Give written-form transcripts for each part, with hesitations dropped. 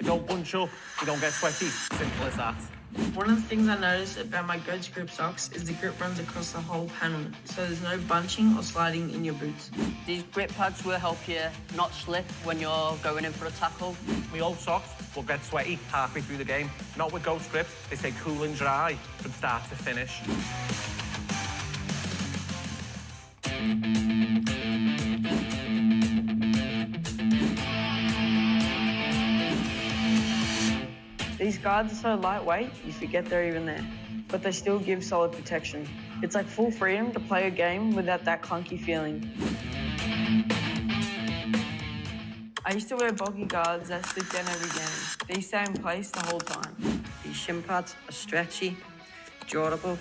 You don't bunch up, you don't get sweaty. Simple as that. One of the things I noticed about my Goats Grip socks is the grip runs across the whole panel, so there's no bunching or sliding in your boots. These grip pads will help you not slip when you're going in for a tackle. My old socks will get sweaty halfway through the game. Not with Ghost Grips, they stay cool and dry from start to finish. These guards are so lightweight, you forget they're even there, but they still give solid protection. It's like full freedom to play a game without that clunky feeling. I used to wear bulky guards that slip down every game. These stay in place the whole time. These shin pads are stretchy, durable,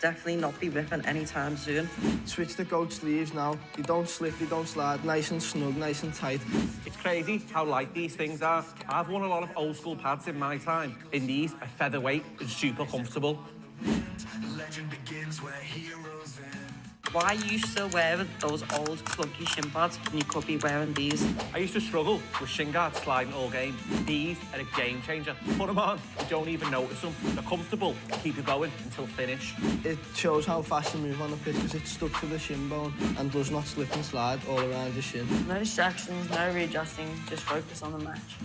definitely not be ripping anytime soon. Switch the goat sleeves now. They don't slip, they don't slide, nice and snug, nice and tight. It's crazy how light these things are. I've worn a lot of old school pads in my time. In these, are featherweight and super comfortable. Why are you still wearing those old clunky shin pads when you could be wearing these? I used to struggle with shin guards sliding all game. These are a game changer. Put them on, you don't even notice them. They're comfortable, keep you going until finish. It shows how fast you move on the pitch because it's stuck to the shin bone and does not slip and slide all around your shin. No distractions, no readjusting, just focus on the match.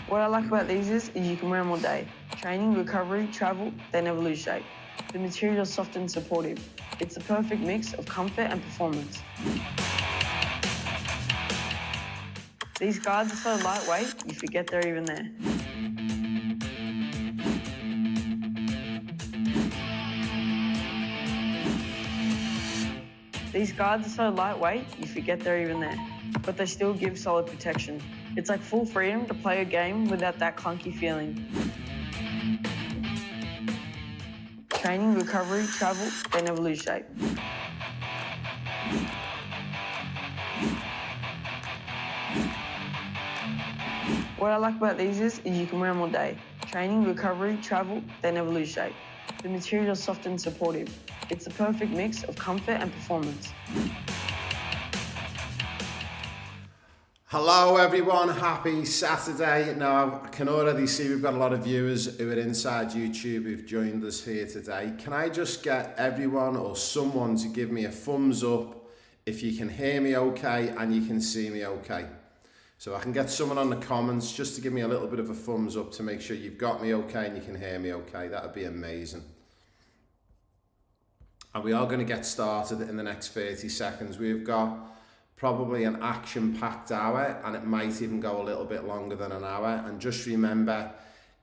What I like about these is you can wear them all day. Training, recovery, travel, they never lose shape. The material is soft and supportive. It's the perfect mix of comfort and performance. These guards are so lightweight, you forget they're even there. These guards are so lightweight, you forget they're even there, but they still give solid protection. It's like full freedom to play a game without that clunky feeling. Training, recovery, travel, they never lose shape. What I like about these is you can wear them all day. Training, recovery, travel, they never lose shape. The material is soft and supportive. It's the perfect mix of comfort and performance. Hello everyone, happy Saturday. Now I can already see we've got a lot of viewers who are inside YouTube who've joined us here today. Can I just get everyone or someone to give me a thumbs up if you can hear me okay and you can see me okay? So I can get someone on the comments just to give me a little bit of a thumbs up to make sure you've got me okay and you can hear me okay. That would be amazing. And we are going to get started in the next 30 seconds. We've got probably an action-packed hour and it might even go a little bit longer than an hour. And just remember,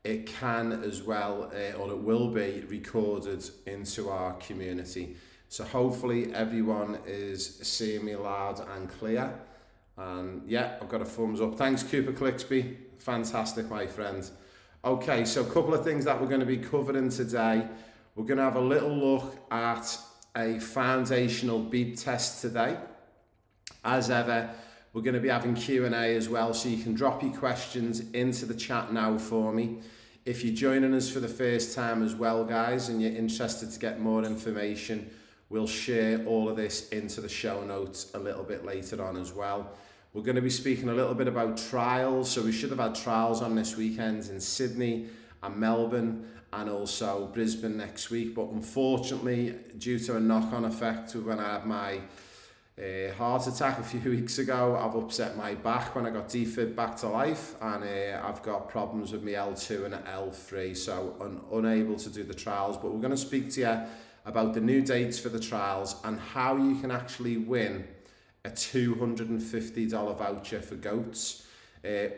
it can as well, or it will be recorded into our community. So hopefully everyone is seeing me loud and clear. And yeah, I've got a thumbs up. Thanks, Cooper Clixby. Fantastic, my friend. Okay, so a couple of things that we're going to be covering today. We're going to have a little look at a foundational beep test today. As ever, we're going to be having Q&A as well, so you can drop your questions into the chat now for me. If you're joining us for the first time as well, guys, and you're interested to get more information, we'll share all of this into the show notes a little bit later on as well. We're going to be speaking a little bit about trials, so we should have had trials on this weekend in Sydney and Melbourne, and also Brisbane next week, but unfortunately, due to a knock-on effect of when I had my heart attack a few weeks ago, I've upset my back when I got defib back to life, and I've got problems with my L2 and L3, so I'm unable to do the trials. But we're going to speak to you about the new dates for the trials and how you can actually win a $250 voucher for goats.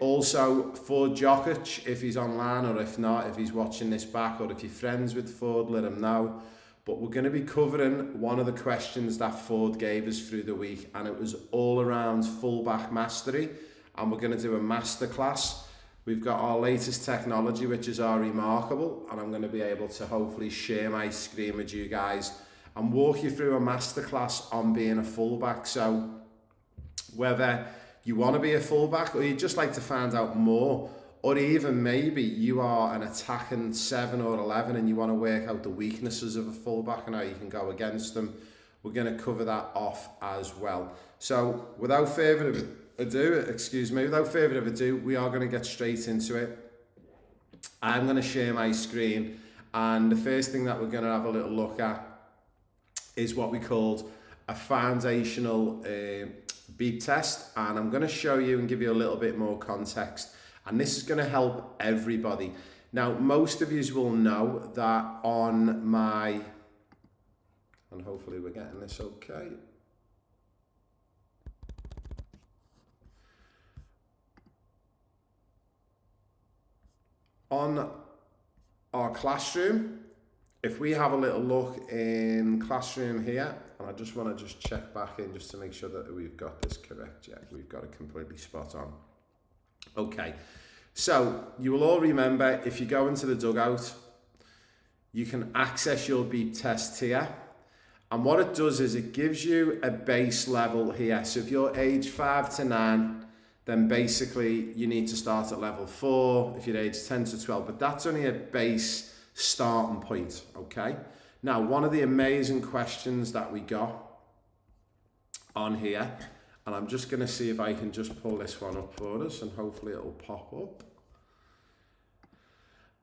Also, Ford Jokic, if he's online, or if not, if he's watching this back, or if you're friends with Ford, let him know. But we're going to be covering one of the questions that Ford gave us through the week, and it was all around fullback mastery, and we're going to do a masterclass. We've got our latest technology, which is our Remarkable, and I'm going to be able to hopefully share my screen with you guys and walk you through a masterclass on being a fullback. So whether you want to be a fullback or you'd just like to find out more or even maybe you are an attacking 7 or 11 and you want to work out the weaknesses of a fullback and how you can go against them. We're going to cover that off as well. So without further ado, we are going to get straight into it. I'm going to share my screen, and the first thing that we're going to have a little look at is what we called a foundational beep test, and I'm going to show you and give you a little bit more context, and this is going to help everybody. Now, most of you will know that on my, and hopefully we're getting this okay. On our classroom, if we have a little look in classroom here, and I just want to check back in just to make sure that we've got this correct. Yeah, we've got it completely spot on. Okay, so you will all remember, if you go into the dugout, you can access your beep test here. And what it does is it gives you a base level here. So if you're age 5 to 9, then basically you need to start at level 4 if you're age 10 to 12, but that's only a base starting point, okay? Now, one of the amazing questions that we got on here, and I'm just gonna see if I can just pull this one up for us and hopefully it'll pop up.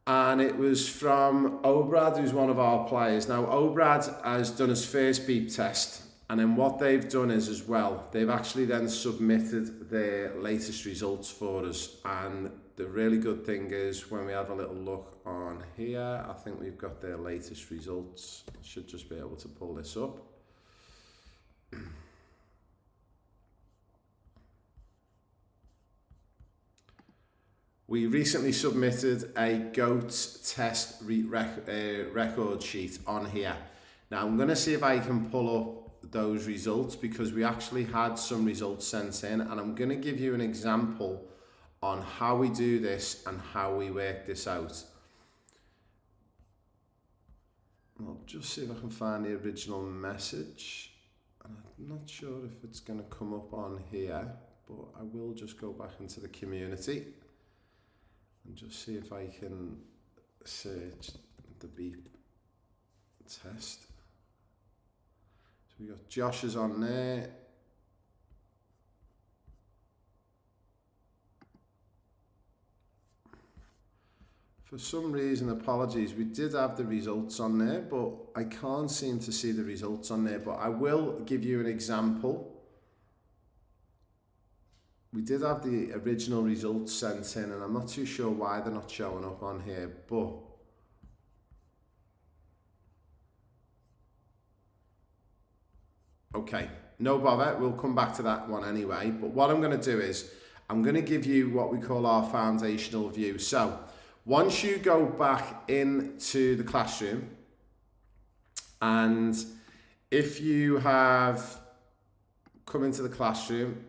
And it was from Obrad, who's one of our players. Now, Obrad has done his first beep test, and then what they've done is as well, they've actually then submitted their latest results for us. And the really good thing is when we have a little look on here, I think we've got their latest results. I should just be able to pull this up. We recently submitted a GOAT test record sheet on here. Now I'm going to see if I can pull up those results, because we actually had some results sent in, and I'm going to give you an example on how we do this and how we work this out. I'll just see if I can find the original message. And I'm not sure if it's going to come up on here, but I will just go back into the community and just see if I can search the beep test. So we got Josh's on there. For some reason, apologies, we did have the results on there, but I can't seem to see the results on there. But I will give you an example. We did have the original results sent in, and I'm not too sure why they're not showing up on here, but okay, no bother, we'll come back to that one anyway. But what I'm going to do is, I'm going to give you what we call our foundational view. So, once you go back into the classroom, and if you have come into the classroom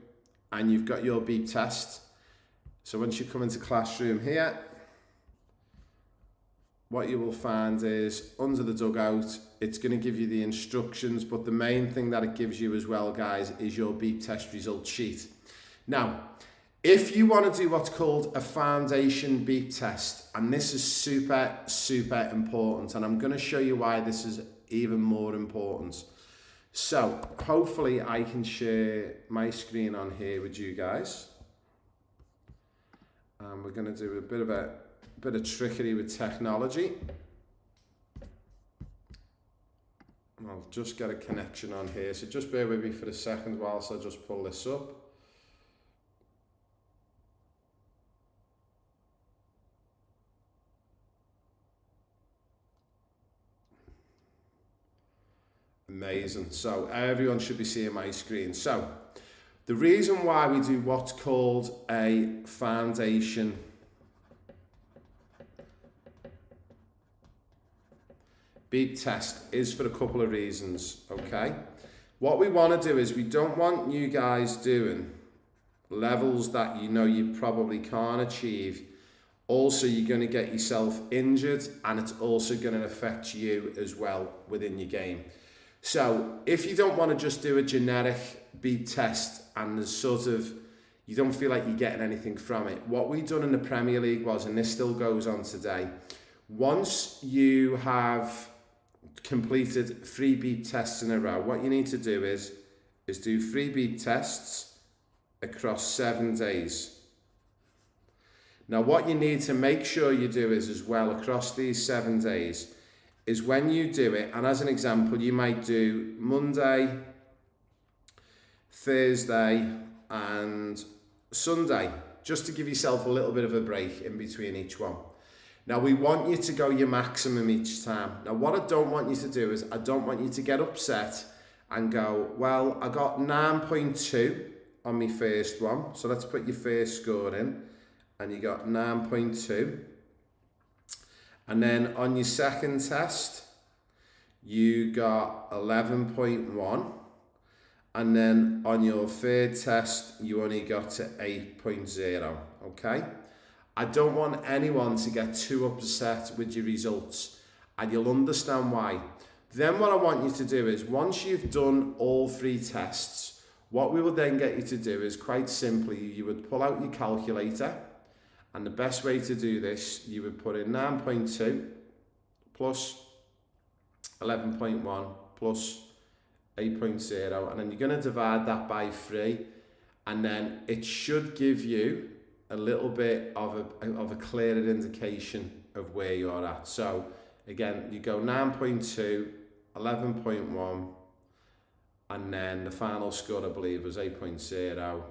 and you've got your beep test, so once you come into classroom here, what you will find is under the dugout, it's going to give you the instructions, but the main thing that it gives you as well, guys, is your beep test result sheet. Now, if you want to do what's called a foundation beep test, and this is super, super important, and I'm going to show you why this is even more important. So, hopefully I can share my screen on here with you guys. And we're going to do a bit of trickery with technology. I'll just get a connection on here, so just bear with me for a second whilst I just pull this up. Amazing. So everyone should be seeing my screen. So the reason why we do what's called a foundation beep test is for a couple of reasons, okay? What we want to do is we don't want you guys doing levels that you know you probably can't achieve. Also, you're going to get yourself injured, and it's also going to affect you as well within your game. So if you don't want to just do a generic beep test and there's sort of, you don't feel like you're getting anything from it. What we done in the Premier League was, and this still goes on today, once you have completed 3 beep tests in a row, what you need to do is do 3 beep tests across 7 days. Now what you need to make sure you do is as well across these 7 days is when you do it, and as an example, you might do Monday, Thursday and Sunday, just to give yourself a little bit of a break in between each one. Now we want you to go your maximum each time. Now what I don't want you to do is I don't want you to get upset and go, well, I got 9.2 on my first one. So let's put your first score in and you got 9.2. And then on your second test, you got 11.1. And then on your third test, you only got to 8.0, okay? I don't want anyone to get too upset with your results, and you'll understand why. Then what I want you to do is, once you've done all 3 tests, what we will then get you to do is, quite simply, you would pull out your calculator, and the best way to do this, you would put in 9.2 plus 11.1 plus 8.0, and then you're going to divide that by 3, and then it should give you a little bit of a clearer indication of where you're at. So again, you go 9.2, 11.1, and then the final score I believe was 8.0,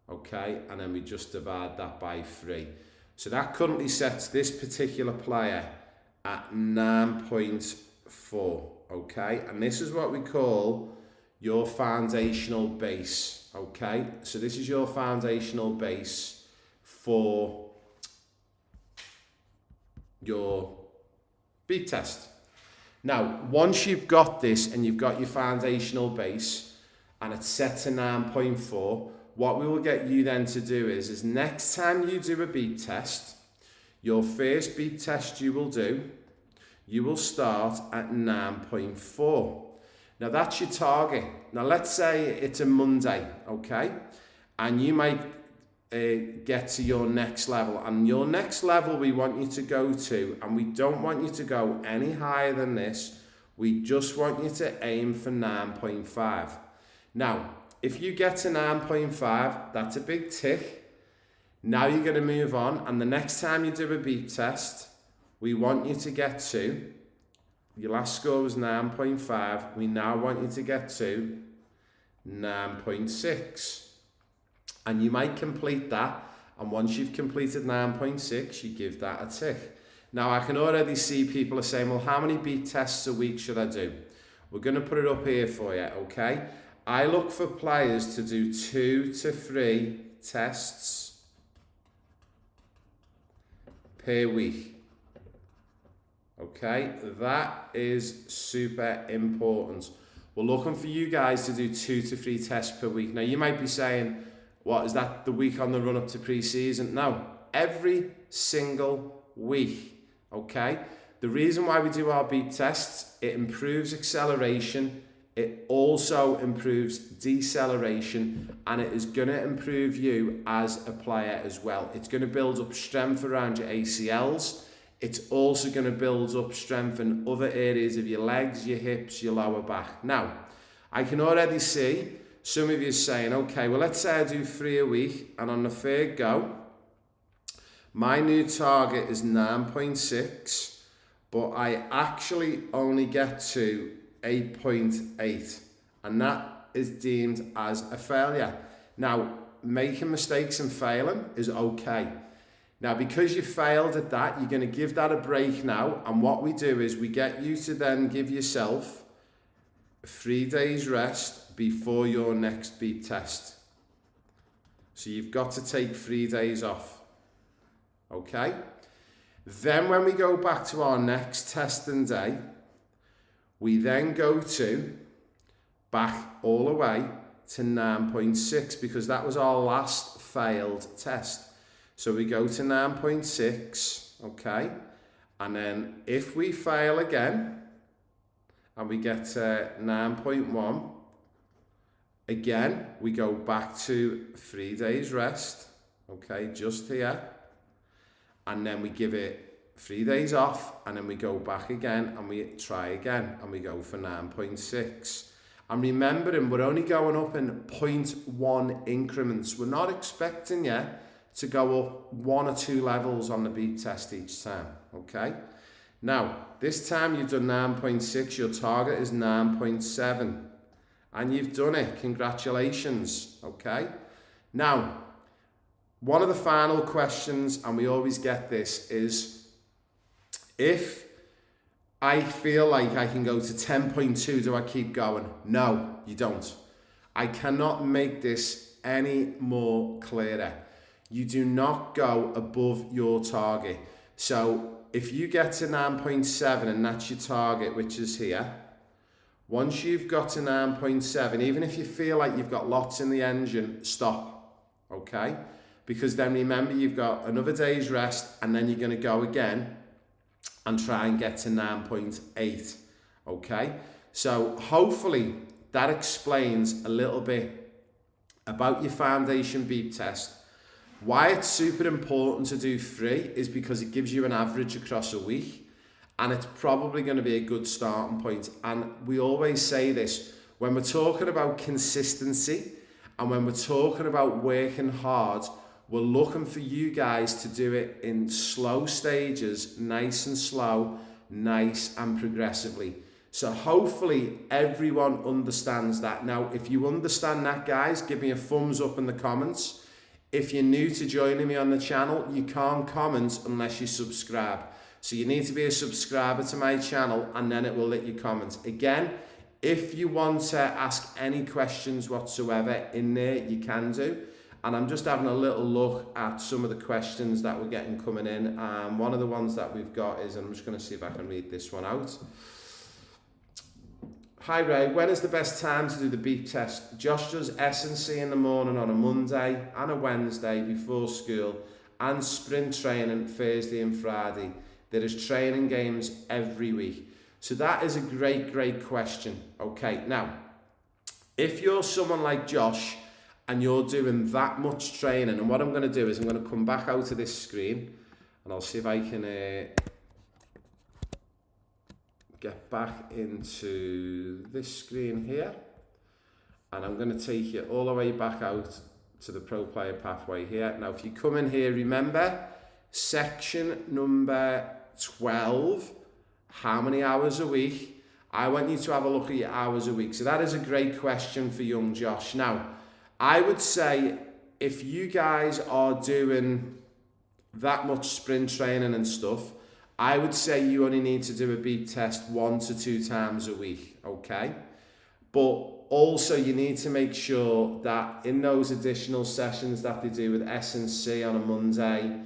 okay, and then we just divide that by 3. So that currently sets this particular player at 9.4. okay, and this is what we call your foundational base, okay? So this is your foundational base for your beep test. Now, once you've got this and you've got your foundational base and it's set to 9.4, what we will get you then to do is next time you do a beep test, your first beep test you will do, you will start at 9.4. Now that's your target. Now let's say it's a Monday, okay? And you might get to your next level. And your next level we want you to go to, and we don't want you to go any higher than this. We just want you to aim for 9.5. Now, if you get to 9.5, that's a big tick. Now you're going to move on, and the next time you do a beep test, we want you to get to, your last score was 9.5, we now want you to get to 9.6. And you might complete that, and once you've completed 9.6, you give that a tick. Now I can already see people are saying, well, how many beep tests a week should I do? We're going to put it up here for you, okay? I look for players to do 2 to 3 tests per week. Okay, that is super important. We're looking for you guys to do 2 to 3 tests per week. Now you might be saying, what, is that the week on the run up to pre-season? No, every single week, okay? The reason why we do our beep tests, it improves acceleration, it also improves deceleration, and it is going to improve you as a player as well. It's going to build up strength around your ACLs. It's also going to build up strength in other areas of your legs, your hips, your lower back. Now, I can already see some of you saying, okay, well, let's say I do 3 a week, and on the third go, my new target is 9.6, but I actually only get to 8.8, and that is deemed as a failure. Now, making mistakes and failing is okay. Now, because you failed at that, you're going to give that a break now, and what we do is we get you to then give yourself 3 days rest before your next beep test. So you've got to take 3 days off, okay? Then when we go back to our next testing day, we then go to back all the way to 9.6 because that was our last failed test. So we go to 9.6, okay? And then if we fail again and we get to 9.1, Again, we go back to 3 days rest, okay, just here. And then we give it 3 days off, and then we go back again and we try again, and we go for 9.6. And remembering, we're only going up in 0.1 increments. We're not expecting you to go up 1 or 2 levels on the beep test each time, okay? Now, this time you've done 9.6, your target is 9.7. And you've done it, congratulations, okay? Now, one of the final questions, and we always get this, is if I feel like I can go to 10.2, do I keep going? No, you don't. I cannot make this any more clearer. You do not go above your target. So if you get to 9.7 and that's your target, which is here, once you've got to 9.7, even if you feel like you've got lots in the engine, stop, okay? Because then remember, you've got another day's rest, and then you're going to go again and try and get to 9.8, okay? So hopefully that explains a little bit about your foundation beep test. Why it's super important to do 3 is because it gives you an average across a week, and it's probably going to be a good starting point. And we always say this, when we're talking about consistency and when we're talking about working hard, we're looking for you guys to do it in slow stages, nice and slow, nice and progressively. So hopefully everyone understands that. Now, if you understand that, guys, give me a thumbs up in the comments. If you're new to joining me on the channel, you can't comment unless you subscribe. So you need to be a subscriber to my channel, and then it will let you comment. Again, if you want to ask any questions whatsoever in there, you can do. And I'm just having a little look at some of the questions that we're getting coming in. One of the ones that we've got is, and I'm just going to see if I can read this one out. Hi Ray, when is the best time to do the beep test? Josh does S&C in the morning on a Monday and a Wednesday before school, and sprint training Thursday and Friday. There is training games every week. So that is a great question. Okay, now, if you're someone like Josh and you're doing that much training, and what I'm going to do is I'm going to come back out of this screen, and I'll see if I can get back into this screen here, and I'm going to take you all the way back out to the Pro Player Pathway here. Now, if you come in here, remember, section number 12, how many hours a week? I want you to have a look at your hours a week. So that is a great question for young Josh. Now, I would say if you guys are doing that much sprint training and stuff, I would say you only need to do a beep test 1 to 2 times a week, okay? But also you need to make sure that in those additional sessions that they do with S&C on a Monday,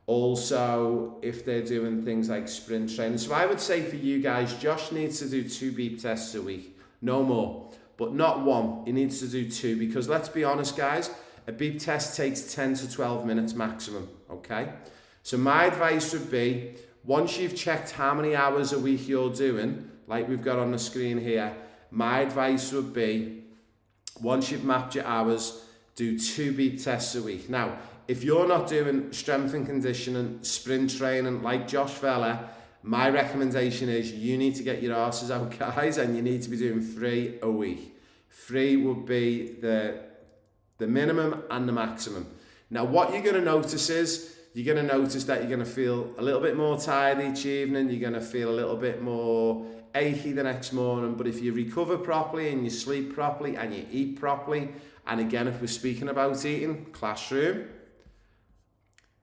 also if they're doing things like sprint training. So I would say for you guys, Josh needs to do 2 beep tests a week, no more, but not 1. He needs to do 2, because let's be honest guys, a beep test takes 10 to 12 minutes maximum, okay? So my advice would be, once you've checked how many hours a week you're doing, like we've got on the screen here, my advice would be, once you've mapped your hours, do 2 beep tests a week. Now, if you're not doing strength and conditioning, sprint training like Josh Vella, my recommendation is you need to get your arses out, guys, and you need to be doing 3 a week. 3 would be the minimum and the maximum. Now, what you're going to notice is, you're going to notice that you're going to feel a little bit more tired each evening, you're going to feel a little bit more achy the next morning, but if you recover properly and you sleep properly and you eat properly, and again, if we're speaking about eating, classroom,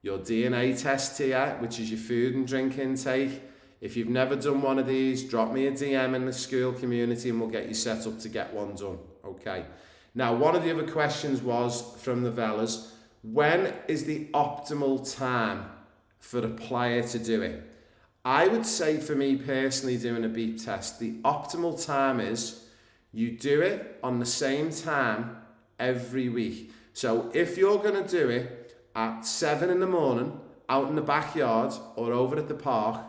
your DNA test here, which is your food and drink intake. If you've never done one of these, drop me a DM in the school community and we'll get you set up to get one done, okay? Now, one of the other questions was from the Vellas, when is the optimal time for a player to do it? I would say for me personally doing a beep test, the optimal time is you do it on the same time every week. So if you're going to do it at 7 in the morning, out in the backyard or over at the park,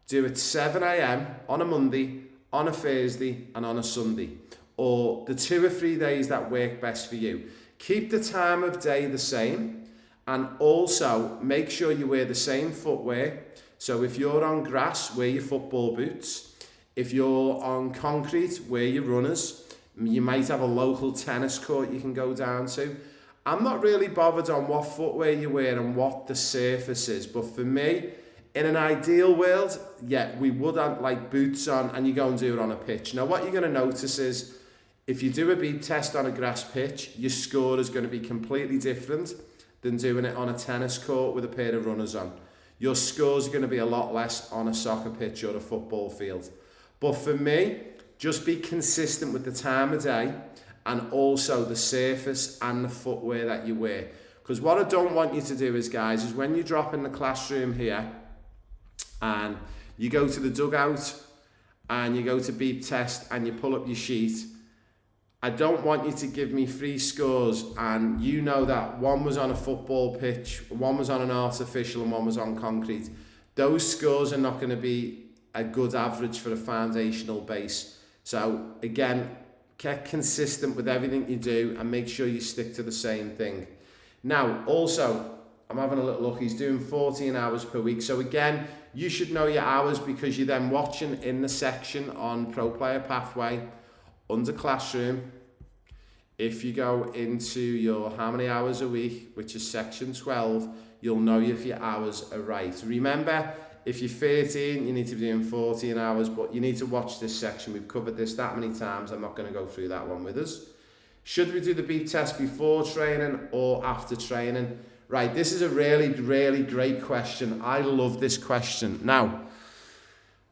do it 7 a.m. on a Monday, on a Thursday and on a Sunday. or the 2 or 3 days that work best for you. Keep the time of day the same, and also make sure you wear the same footwear. So if you're on grass, wear your football boots. If you're on concrete, wear your runners. You might have a local tennis court you can go down to. I'm not really bothered on what footwear you wear and what the surface is, but for me, in an ideal world, yeah, we would have like boots on and you go and do it on a pitch. Now what you're going to notice is if you do a beep test on a grass pitch, your score is going to be completely different than doing it on a tennis court with a pair of runners on. Your scores are going to be a lot less on a soccer pitch or a football field. But for me, just be consistent with the time of day and also the surface and the footwear that you wear. Because what I don't want you to do is, guys, is when you drop in the classroom here and you go to the dugout and you go to beep test and you pull up your sheet, I don't want you to give me 3 scores and you know that one was on a football pitch, one was on an artificial and one was on concrete. Those scores are not going to be a good average for a foundational base. So again, get consistent with everything you do and make sure you stick to the same thing. Now, also, I'm having a little look, he's doing 14 hours per week. So again, you should know your hours because you're then watching in the section on Pro Player Pathway under classroom. If you go into your how many hours a week, which is section 12, you'll know if your hours are right. Remember, if you're 13, you need to be doing 14 hours, but you need to watch this section. We've covered this that many times. I'm not going to go through that one with us. Should we do the beep test before training or after training? Right, this is a really, really great question. I love this question. Now,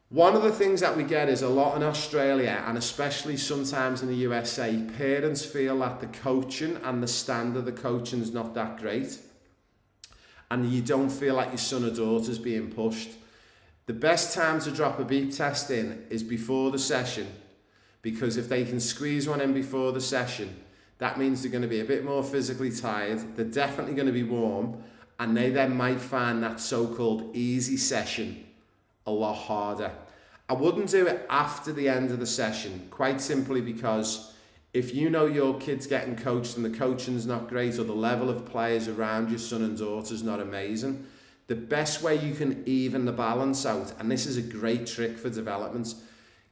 one of the things that we get is a lot in Australia, and especially sometimes in the USA, parents feel that the coaching and the standard of the coaching is not that great, and you don't feel like your son or daughter's being pushed. The best time to drop a beep test in is before the session, because if they can squeeze one in before the session, that means they're going to be a bit more physically tired, they're definitely going to be warm, and they then might find that so-called easy session a lot harder. I wouldn't do it after the end of the session, quite simply because if you know your kid's getting coached and the coaching's not great or the level of players around your son and daughter's not amazing, the best way you can even the balance out, and this is a great trick for development,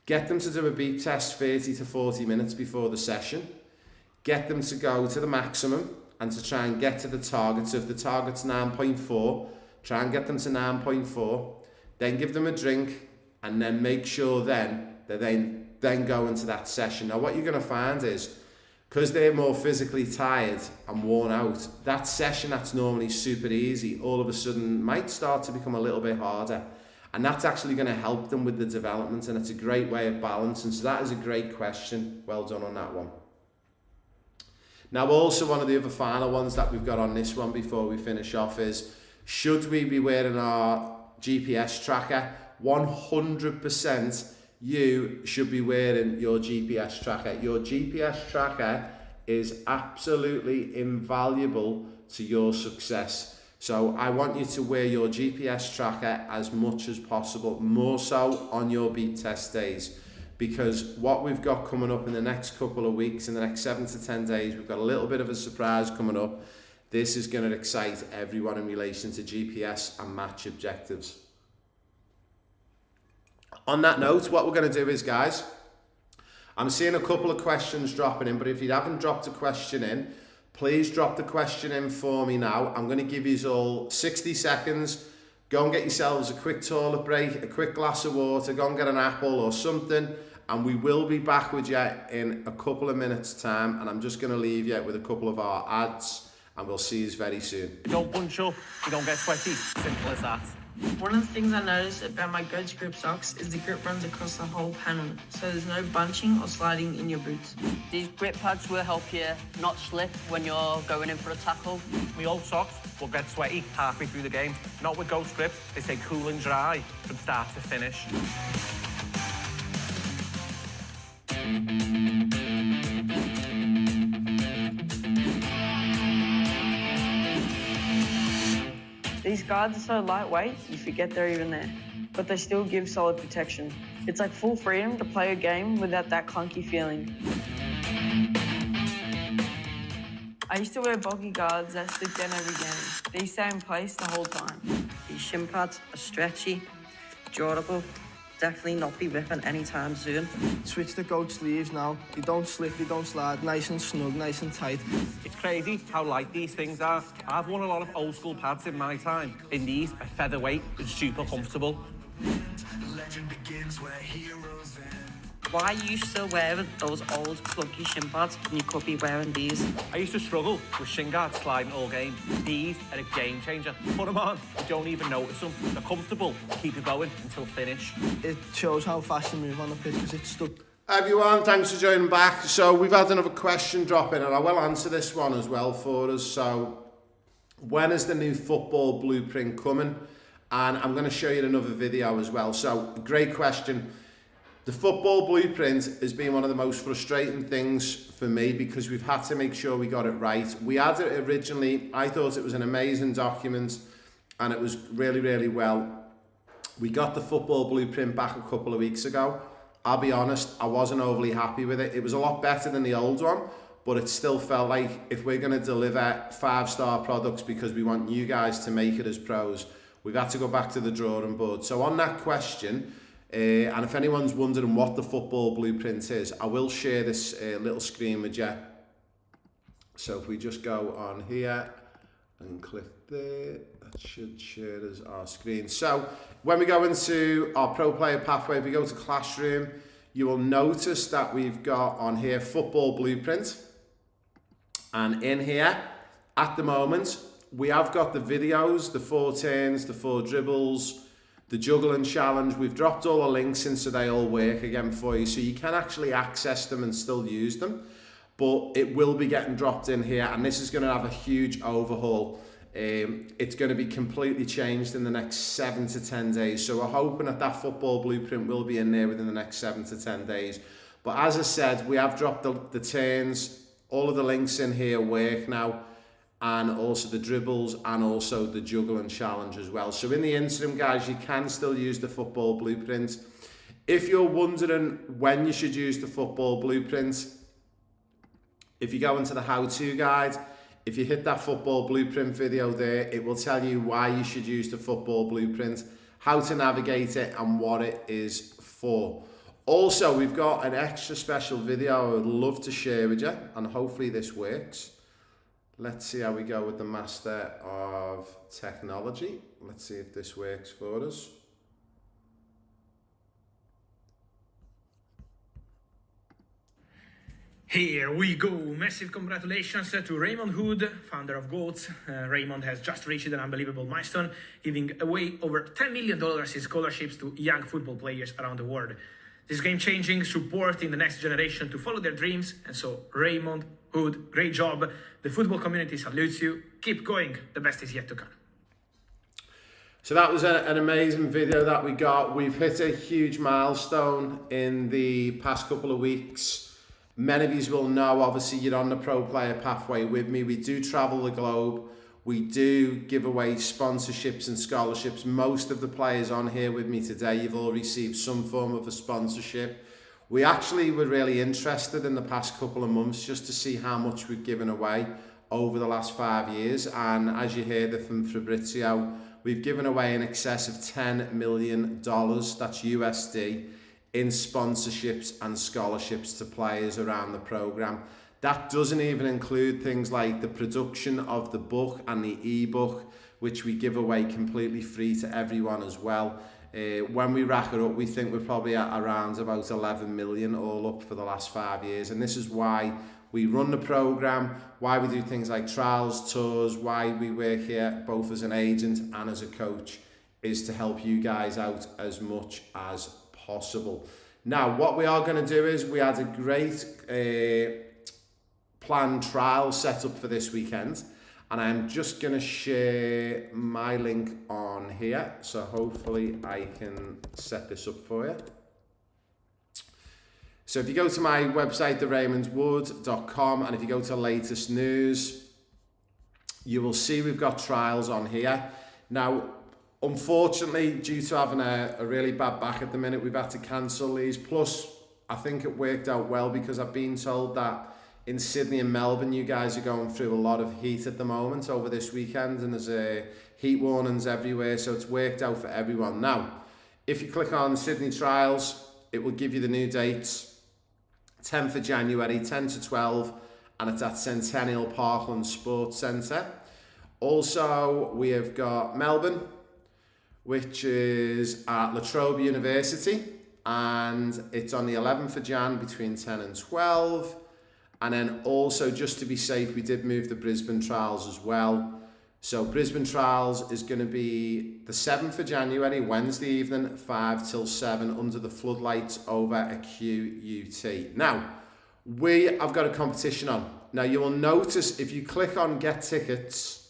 get them to do a beep test 30 to 40 minutes before the session, get them to go to the maximum and to try and get to the target. So if the target's 9.4, try and get them to 9.4, then give them a drink, and then make sure then that they then go into that session. Now what you're going to find is, because they're more physically tired and worn out, that session that's normally super easy all of a sudden might start to become a little bit harder, and that's actually going to help them with the development, and it's a great way of balancing. So that is a great question. Well done on that one. Now also one of the other final ones that we've got on this one before we finish off is, should we be wearing our GPS tracker? 100% you should be wearing your GPS tracker. Your GPS tracker is absolutely invaluable to your success. So I want you to wear your GPS tracker as much as possible, more so on your beep test days, because what we've got coming up in the next couple of weeks, in the next 7 to 10 days, we've got a little bit of a surprise coming up. This is going to excite everyone in relation to GPS and match objectives. On that note, what we're going to do is, guys, I'm seeing a couple of questions dropping in, but if you haven't dropped a question in, please drop the question in for me now. I'm going to give you all 60 seconds. Go and get yourselves a quick toilet break, a quick glass of water, go and get an apple or something, and we will be back with you in a couple of minutes' time, and I'm just going to leave you with a couple of our ads, and we'll see you very soon. You don't bunch up, you don't get sweaty. Simple as that. One of the things I noticed about my Goats Grip socks is the grip runs across the whole panel, so there's no bunching or sliding in your boots. These grip pads will help you not slip when you're going in for a tackle. My old socks will get sweaty halfway through the game. Not with Ghost Grip, they stay cool and dry from start to finish. These guards are so lightweight, you forget they're even there, but they still give solid protection. It's like full freedom to play a game without that clunky feeling. I used to wear bulky guards that slip down every game. These stay in place the whole time. These shin pads are stretchy, durable, definitely not be ripping anytime soon. Switch the goat sleeves now. They don't slip, they don't slide. Nice and snug, nice and tight. It's crazy how light these things are. I've worn a lot of old school pads in my time. In these, are featherweight and super comfortable. Why are you still wearing those old clunky shin pads when you could be wearing these? I used to struggle with shin guards sliding all game. These are a game changer. Put them on, you don't even notice them. They're comfortable, keep you going until finish. It shows how fast you move on the pitch because it's stuck. Everyone, thanks for joining back. So we've had another question drop in and I will answer this one as well for us. So when is the new football blueprint coming? And I'm going to show you another video as well. So great question. The football blueprint has been one of the most frustrating things for me because we've had to make sure we got it right. We had it originally, I thought it was an amazing document and it was really, really well. We got the football blueprint back a couple of weeks ago. I'll be honest, I wasn't overly happy with it. It was a lot better than the old one, but it still felt like if we're going to deliver 5-star products because we want you guys to make it as pros, we've had to go back to the drawing board. So on that question, and if anyone's wondering what the football blueprint is, I will share this little screen with you. So if we just go on here and click there, that should share us our screen. So when we go into our pro player pathway, if we go to classroom, you will notice that we've got on here football blueprint. And in here, at the moment, we have got the videos, the 4 turns, the 4 dribbles, the juggling challenge. We've dropped all the links in so they all work again for you, so you can actually access them and still use them, but it will be getting dropped in here and this is going to have a huge overhaul. It's going to be completely changed in the next 7 to 10 days, so we're hoping that football blueprint will be in there within the next 7 to 10 days. But as I said, we have dropped the turns, all of the links in here work now, and also the dribbles and also the juggling challenge as well. So in the interim, guys, you can still use the football blueprint. If you're wondering when you should use the football blueprint, if you go into the how-to guide, if you hit that football blueprint video there, it will tell you why you should use the football blueprint, how to navigate it and what it is for. Also, we've got an extra special video I would love to share with you, and hopefully this works. Let's see how we go with the Master of Technology. Let's see if this works for us. Here we go. Massive congratulations to Raymond Hood, founder of GOATS. Raymond has just reached an unbelievable milestone, giving away over $10 million in scholarships to young football players around the world. This game-changing, supporting the next generation to follow their dreams. And so, Raymond Hood, great job. The football community salutes you. Keep going. The best is yet to come. So that was an amazing video that we got. We've hit a huge milestone in the past couple of weeks. Many of you will know, obviously, you're on the pro player pathway with me. We do travel the globe. We do give away sponsorships and scholarships. Most of the players on here with me today, you've all received some form of a sponsorship. We actually were really interested in the past couple of months just to see how much we've given away over the last 5 years. And as you heard it from Fabrizio, we've given away in excess of $10 million, that's USD, in sponsorships and scholarships to players around the program. That doesn't even include things like the production of the book and the ebook, which we give away completely free to everyone as well. When we rack it up, we think we're probably at around about 11 million all up for the last 5 years. And this is why we run the program, why we do things like trials, tours, why we work here both as an agent and as a coach, is to help you guys out as much as possible. Now, what we are going to do is we had a great planned trial set up for this weekend, and I'm just going to share my link on here, so hopefully I can set this up for you. So if you go to my website, theraymondswood.com, and if you go to latest news, you will see we've got trials on here. Now, unfortunately, due to having a really bad back at the minute, we've had to cancel these. Plus, I think it worked out well because I've been told that in Sydney and Melbourne, you guys are going through a lot of heat at the moment over this weekend, and there's heat warnings everywhere, so it's worked out for everyone. Now, if you click on Sydney Trials, it will give you the new dates, 10th of January, 10 to 12, and it's at Centennial Parkland Sports Centre. Also, we have got Melbourne, which is at La Trobe University, and it's on the 11th of Jan between 10 and 12. And then also, just to be safe, we did move the Brisbane Trials as well. So Brisbane Trials is going to be the 7th of January, Wednesday evening, 5 till 7, under the floodlights over at QUT. Now, I've got a competition on. Now, you will notice if you click on Get Tickets,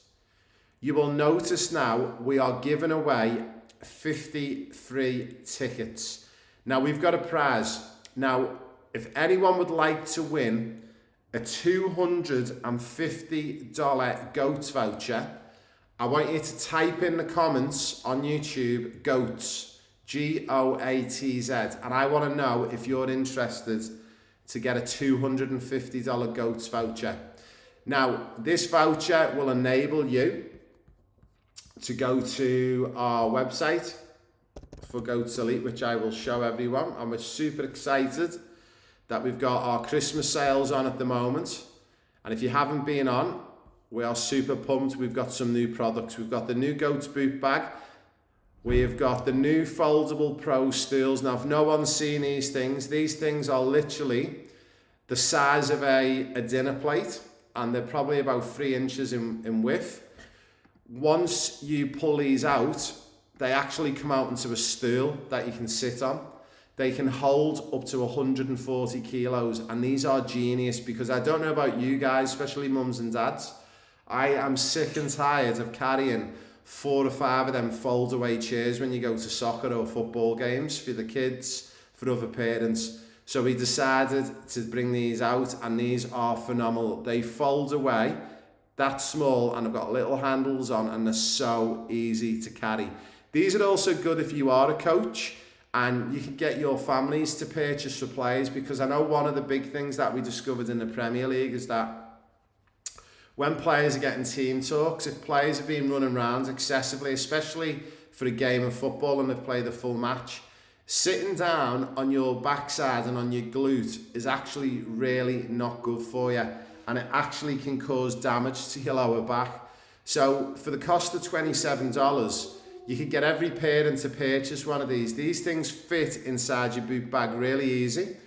you will notice now we are giving away 53 tickets. Now, we've got a prize. Now, if anyone would like to win a $250 GOATS voucher, I want you to type in the comments on YouTube, GOATS, GOATZ, and I want to know if you're interested to get a $250 GOATS voucher. Now, this voucher will enable you to go to our website for GOATS Elite, which I will show everyone, and we're super excited that we've got our Christmas sales on at the moment. And if you haven't been on, we are super pumped. We've got some new products. We've got the new GOATS boot bag. We've got the new foldable Pro stools. Now, if no one's seen these things are literally the size of a dinner plate, and they're probably about 3 inches in width. Once you pull these out, they actually come out into a stool that you can sit on. They can hold up to 140 kilos, and these are genius because I don't know about you guys, especially mums and dads. I am sick and tired of carrying 4 or 5 of them fold-away chairs when you go to soccer or football games for the kids, for other parents. So we decided to bring these out, and these are phenomenal. They fold away that small, and they've got little handles on, and they're so easy to carry. These are also good if you are a coach, and you can get your families to purchase for players, because I know one of the big things that we discovered in the Premier League is that when players are getting team talks, if players have been running around excessively, especially for a game of football and they've played a full match, sitting down on your backside and on your glute is actually really not good for you, and it actually can cause damage to your lower back. So for the cost of $27, you could get every parent to purchase one of these. These things fit inside your boot bag really easy,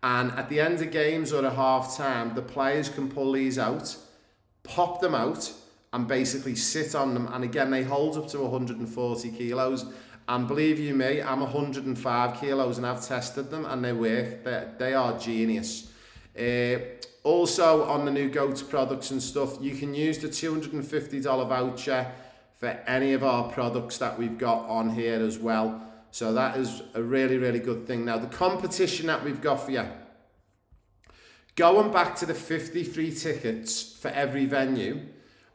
and at the end of games or at half time, the players can pull these out, pop them out, and basically sit on them. And again, they hold up to 140 kilos. And believe you me, I'm 105 kilos and I've tested them and they work. They are genius. Also, on the new GOATS products and stuff, you can use the $250 voucher for any of our products that we've got on here as well. So that is a really, really good thing. Now, the competition that we've got for you, going back to the 53 tickets for every venue,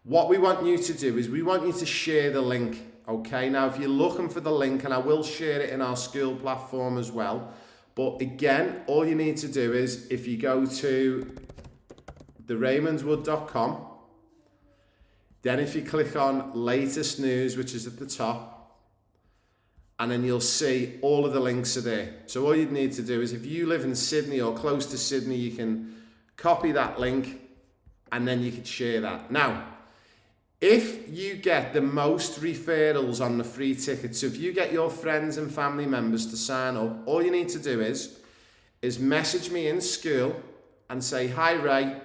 what we want you to do is we want you to share the link. Okay, now if you're looking for the link, and I will share it in our school platform as well, but again, all you need to do is if you go to theraymondswood.com, then if you click on latest news, which is at the top, and then you'll see all of the links are there. So all you'd need to do is if you live in Sydney or close to Sydney, you can copy that link and then you can share that. Now, if you get the most referrals on the free tickets, so if you get your friends and family members to sign up, all you need to do is message me in school and say, "Hi Ray,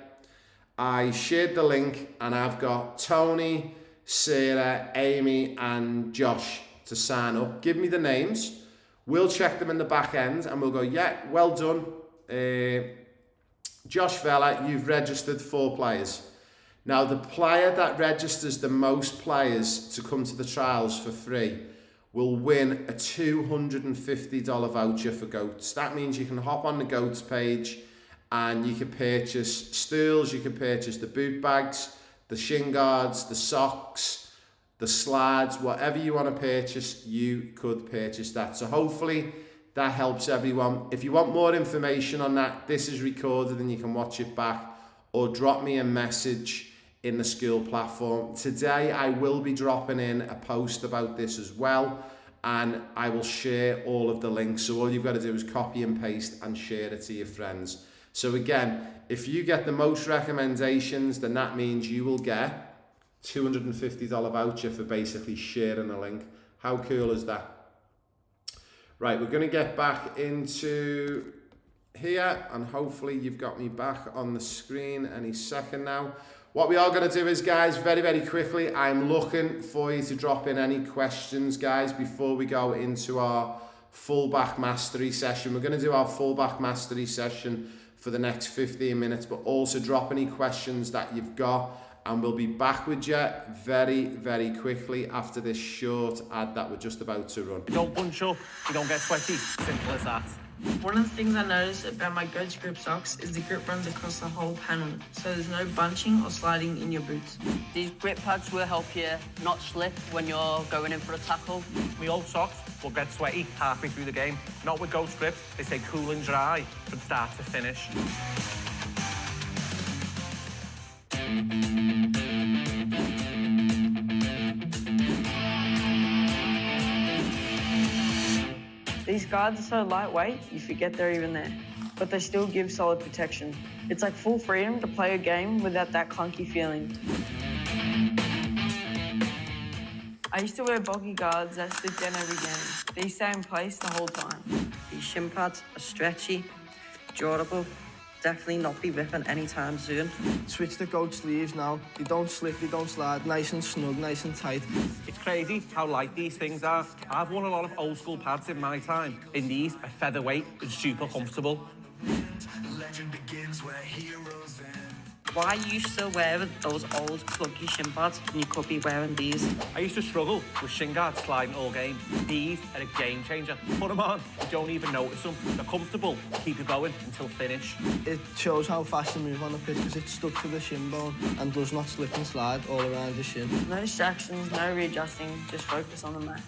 I shared the link and I've got Tony, Sarah, Amy and Josh to sign up. Give me the names. We'll check them in the back end and we'll go, yeah, well done. Josh Vella, you've registered 4 players. Now, the player that registers the most players to come to the trials for free will win a $250 voucher for GOATS. That means you can hop on the GOATS page and you can purchase stools, you can purchase the boot bags, the shin guards, the socks, the slides, whatever you want to purchase, you could purchase that. So hopefully That helps everyone. If you want more information on that, this is recorded and you can watch it back, or drop me a message in the school platform. Today I will be dropping in a post about this as well, and I will share all of the links. So all you've got to do is copy and paste and share it to your friends. So again, if you get the most recommendations, then that means you will get $250 voucher for basically sharing a link. How cool is that? Right, we're going to get back into here, and hopefully you've got me back on the screen any second now. What we are going to do is, guys, very quickly, I'm looking for you to drop in any questions, guys, before we go into our fullback mastery session. We're going to do our fullback mastery session for the next 15 minutes, but also drop any questions that you've got, and we'll be back with you very quickly after this short ad that we're just about to run. You don't bunch up, you don't get sweaty. Simple as that. One of the things I noticed about my Goats grip socks is the grip runs across the whole panel, so there's no bunching or sliding in your boots. These grip pads will help you not slip when you're going in for a tackle. My old socks will get sweaty halfway through the game. Not with Ghost Grips, they stay cool and dry from start to finish. These guards are so lightweight, you forget they're even there, but they still give solid protection. It's like full freedom to play a game without that clunky feeling. I used to wear bulky guards that slip down every game. These stay in place the whole time. These shin pads are stretchy, durable, definitely not be ripping anytime soon. Switch the Goat sleeves now. They don't slip, they don't slide. Nice and snug, nice and tight. It's crazy how light these things are. I've worn a lot of old school pads in my time. In these, are featherweight and super comfortable. Legend begins where heroes end. Why are you still wearing those old clunky shin pads when you could be wearing these? I used to struggle with shin guards sliding all game. These are a game changer. Put them on, you don't even notice them. They're comfortable, keep you going until finish. It shows how fast you move on the pitch because it's stuck to the shin bone and does not slip and slide all around your shin. No distractions, no readjusting, just focus on the match.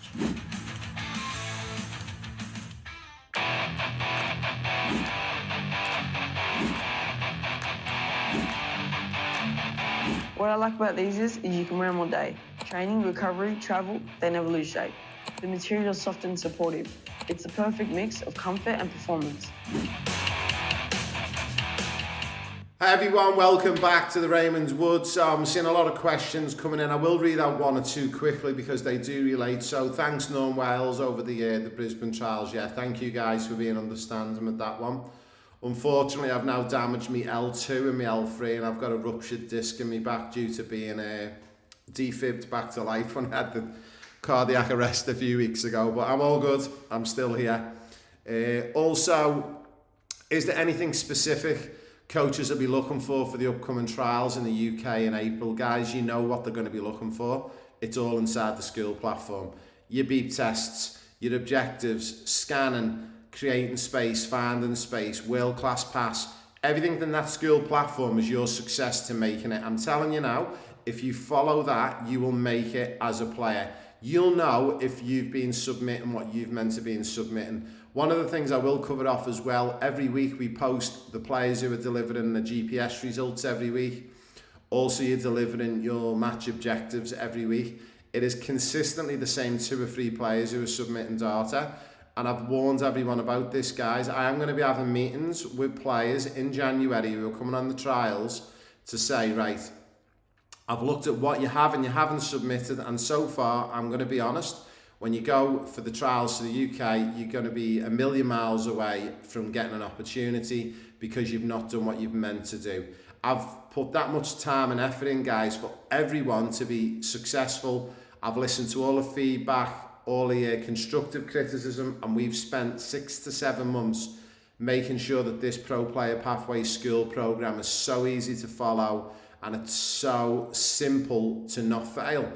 What I like about these is you can wear them all day. Training, recovery, travel, they never lose shape. The material is soft and supportive. It's the perfect mix of comfort and performance. Hi everyone, welcome back to the Raymond's Wood. So I'm seeing a lot of questions coming in. I will read out one or two quickly because they do relate. So thanks Norm Wales over the Brisbane trials. Yeah, thank you guys for being understanding with that one. Unfortunately, I've now damaged my L2 and my L3, and I've got a ruptured disc in my back due to being defibbed back to life when I had the cardiac arrest a few weeks ago. But I'm all good. I'm still here. Also, is there anything specific coaches will be looking for the upcoming trials in the UK in April? Guys, you know what they're going to be looking for. It's all inside the school platform. Your beep tests, your objectives, scanning, creating space, finding space, world-class pass. Everything in that school platform is your success to making it. I'm telling you now, if you follow that, you will make it as a player. You'll know if you've been submitting what you've meant to be in submitting. One of the things I will cover off as well, every week we post the players who are delivering the GPS results every week. Also, you're delivering your match objectives every week. It is consistently the same 2 or 3 players who are submitting data. And I've warned everyone about this, guys. I am going to be having meetings with players in January who are coming on the trials to say, right, I've looked at what you have and you haven't submitted, and so far, I'm going to be honest, when you go for the trials to the UK, you're going to be a million miles away from getting an opportunity because you've not done what you've meant to do. I've put that much time and effort in, guys, for everyone to be successful. I've listened to all the feedback, all the constructive criticism, and we've spent 6 to 7 months making sure that this Pro Player Pathway School program is so easy to follow and it's so simple to not fail.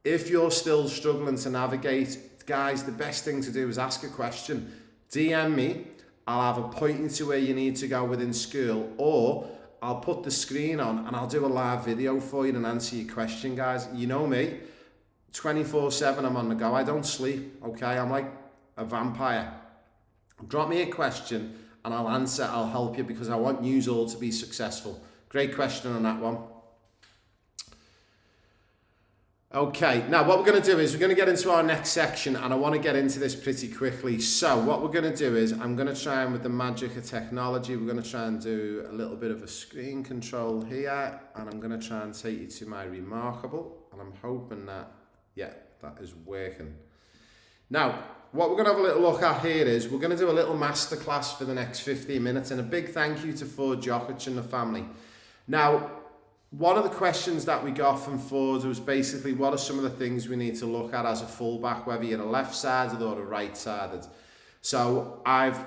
If you're still struggling to navigate, guys, the best thing to do is ask a question. DM me, I'll have a point to where you need to go within school, or I'll put the screen on and I'll do a live video for you and answer your question, guys. You know me, 24/7 I'm on the go. I don't sleep, okay? I'm like a vampire. Drop me a question and I'll answer, I'll help you, because I want you all to be successful. Great question on that one. Okay, now what we're going to do is we're going to get into our next section, and I want to get into this pretty quickly. So what we're going to do is I'm going to try, and with the magic of technology, we're going to try and do a little bit of a screen control here, and I'm going to try and take you to my Remarkable, and I'm hoping that, yeah, that is working. Now, what we're going to have a little look at here is we're going to do a little masterclass for the next 15 minutes, and a big thank you to Ford Jokic and the family. Now, one of the questions that we got from Ford was basically, what are some of the things we need to look at as a fullback, whether you're a left-sided or a right-sided? So I've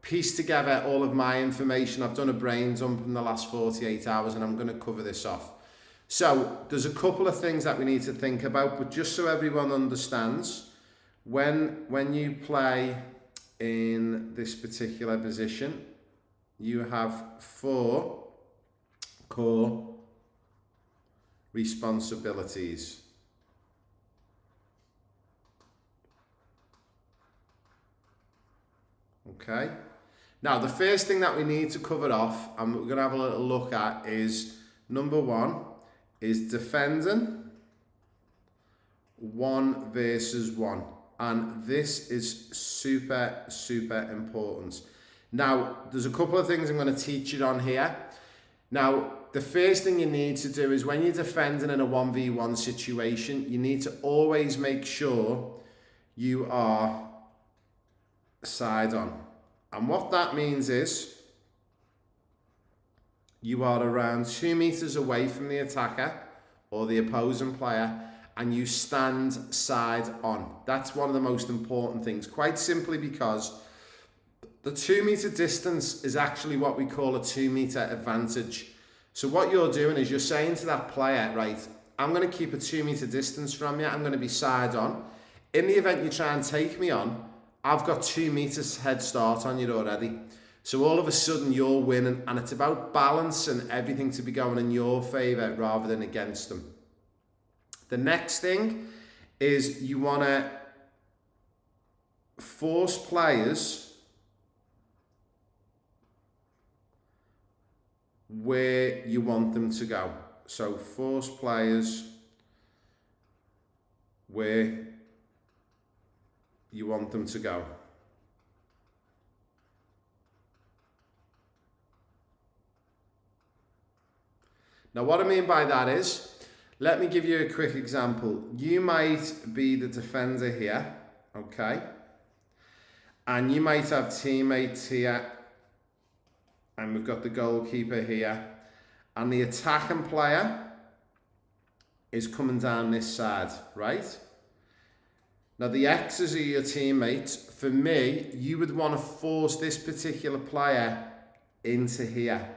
pieced together all of my information. I've done a brain dump in the last 48 hours, and I'm going to cover this off. So there's a couple of things that we need to think about, but just so everyone understands, when you play in this particular position, you have 4 core responsibilities. Okay. Now, the first thing that we need to cover off, and we're going to have a little look at, is number 1 is defending 1 versus 1. And this is super, super important. Now, there's a couple of things I'm going to teach you on here. Now, the first thing you need to do is when you're defending in a 1v1 situation, you need to always make sure you are side on. And what that means is you are around 2 meters away from the attacker or the opposing player, and you stand side on. That's one of the most important things, quite simply because the 2 meter distance is actually what we call a 2 meter advantage. So what you're doing is you're saying to that player, right, I'm going to keep a 2 meter distance from you. I'm going to be side on. In the event you try and take me on, I've got 2 meters head start on you already. So all of a sudden you're winning, and it's about balancing everything to be going in your favour rather than against them. The next thing is you want to force players where you want them to go. So force players where you want them to go. Now, what I mean by that is, let me give you a quick example. You might be the defender here, okay? And you might have teammates here, and we've got the goalkeeper here, and the attacking player is coming down this side, right? Now, the X's are your teammates. For me, you would want to force this particular player into here.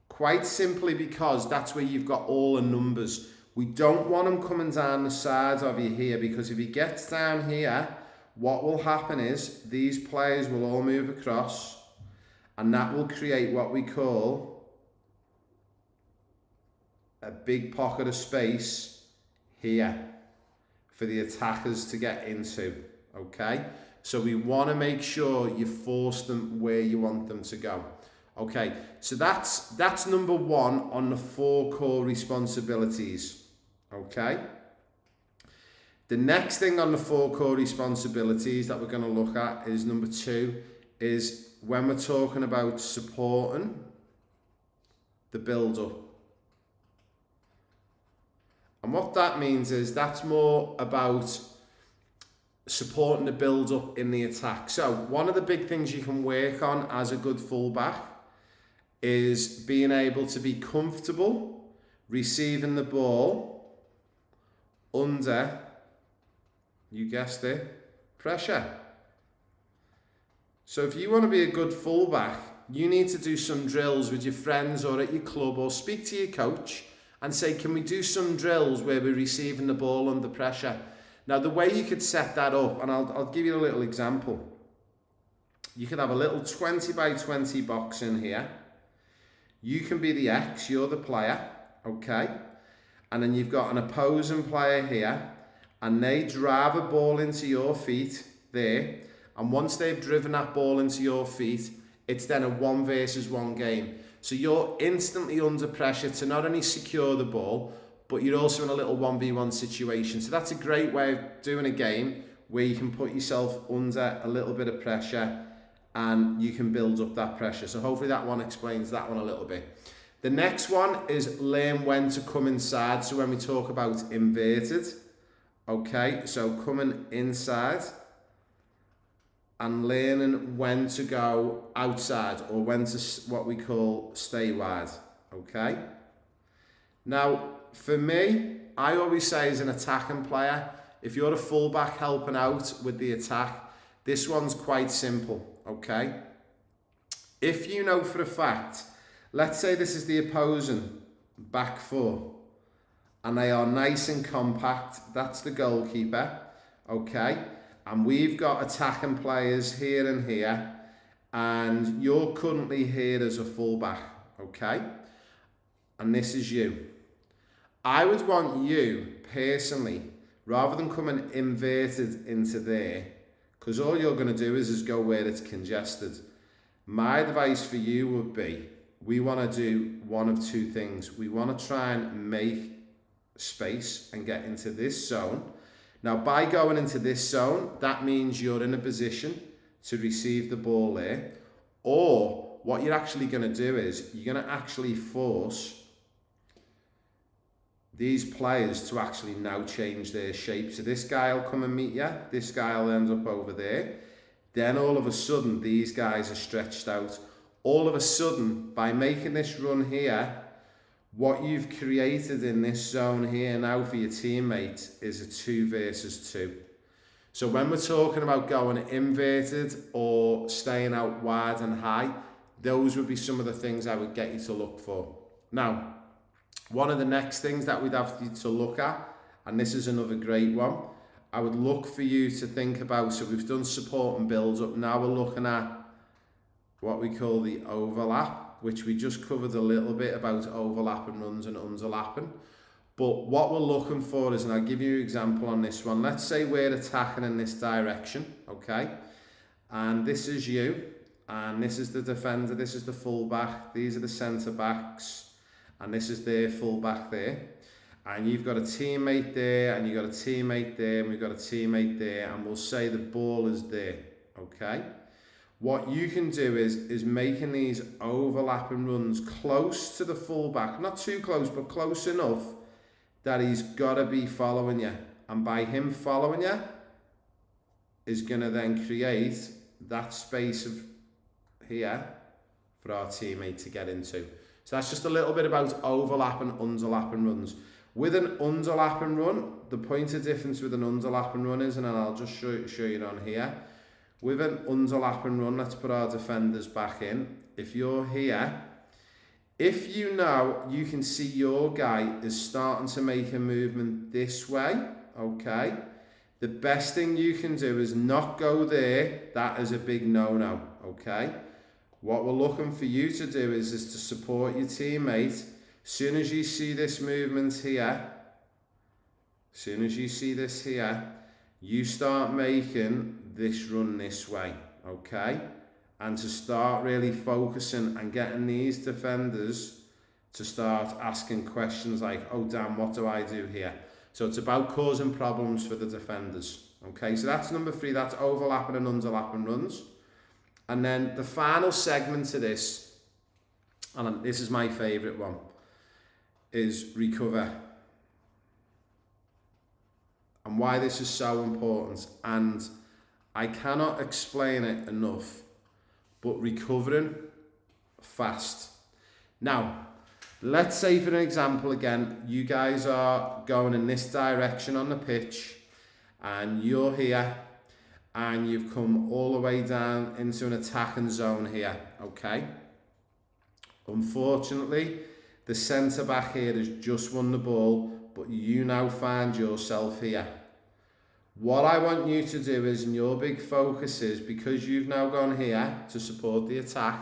Quite simply because that's where you've got all the numbers. We don't want him coming down the sides of you here, because if he gets down here, what will happen is these players will all move across, and that will create what we call a big pocket of space here for the attackers to get into, okay? So we want to make sure you force them where you want them to go. Okay, so that's number 1 on the 4 core responsibilities, okay? The next thing on the 4 core responsibilities that we're going to look at is number 2, is when we're talking about supporting the build-up. And what that means is that's more about supporting the build-up in the attack. So one of the big things you can work on as a good fullback is being able to be comfortable receiving the ball under, you guessed it, pressure. So if you want to be a good fullback, you need to do some drills with your friends or at your club, or speak to your coach and say, can we do some drills where we're receiving the ball under pressure? Now, the way you could set that up, and I'll give you a little example. You could have a little 20 by 20 box in here. You can be the X, you're the player, okay? And then you've got an opposing player here, and they drive a ball into your feet there, And once they've driven that ball into your feet, it's then a 1 versus 1 game. So you're instantly under pressure to not only secure the ball, but you're also in a little 1v1 situation. So that's a great way of doing a game where you can put yourself under a little bit of pressure and you can build up that pressure. So hopefully that one explains that one a little bit. The next one is learn when to come inside. So when we talk about inverted, okay, so coming inside and learning when to go outside, or when to what we call stay wide, okay? Now, for me, I always say as an attacking player, if you're a fullback helping out with the attack, this one's quite simple, okay? If you know for a fact, let's say this is the opposing back four, and they are nice and compact, that's the goalkeeper, okay? And we've got attacking players here and here, and you're currently here as a fullback, okay? And this is you. I would want you, personally, rather than coming inverted into there, because all you're going to do is go where it's congested. My advice for you would be, we want to do one of two things. We want to try and make space and get into this zone. Now, by going into this zone, that means you're in a position to receive the ball there. Or what you're actually going to do is you're going to actually force these players to actually now change their shape. So this guy will come and meet you. This guy will end up over there. Then all of a sudden, these guys are stretched out. All of a sudden, by making this run here, what you've created in this zone here now for your teammate is a 2 versus 2. So when we're talking about going inverted or staying out wide and high, those would be some of the things I would get you to look for. Now, one of the next things that we'd have you to look at, and this is another great one, I would look for you to think about, so we've done support and build up, now we're looking at what we call the overlap, which we just covered a little bit about overlapping runs and underlapping. But what we're looking for is, and I'll give you an example on this one, let's say we're attacking in this direction, okay? And this is you, and this is the defender, this is the fullback, these are the centre backs, and this is their fullback there. And you've got a teammate there, and you've got a teammate there, and we've got a teammate there, and we'll say the ball is there, okay? What you can do is making these overlapping runs close to the fullback, not too close, but close enough that he's got to be following you. And by him following you, is going to then create that space of here for our teammate to get into. So that's just a little bit about overlapping, underlapping runs. With an underlapping run, the point of difference with an underlapping run is, and I'll just show you on here, with an underlapping run, let's put our defenders back in. If you're here, if you know, you can see your guy is starting to make a movement this way, okay? The best thing you can do is not go there. That is a big no-no, okay? What we're looking for you to do is to support your teammate. Soon as you see this movement here, soon as you see this here, you start making this run this way, okay? And to start really focusing and getting these defenders to start asking questions like, oh damn, what do I do here? So it's about causing problems for the defenders, okay? So that's number 3, that's overlapping and underlapping runs. And then the final segment to this, and this is my favourite one, is recover. And why this is so important, and I cannot explain it enough, but recovering fast. Now, let's say for an example again, you guys are going in this direction on the pitch, and you're here, and you've come all the way down into an attacking zone here, okay? Unfortunately, the centre back here has just won the ball, but you now find yourself here. What I want you to do is, and your big focus is, because you've now gone here to support the attack,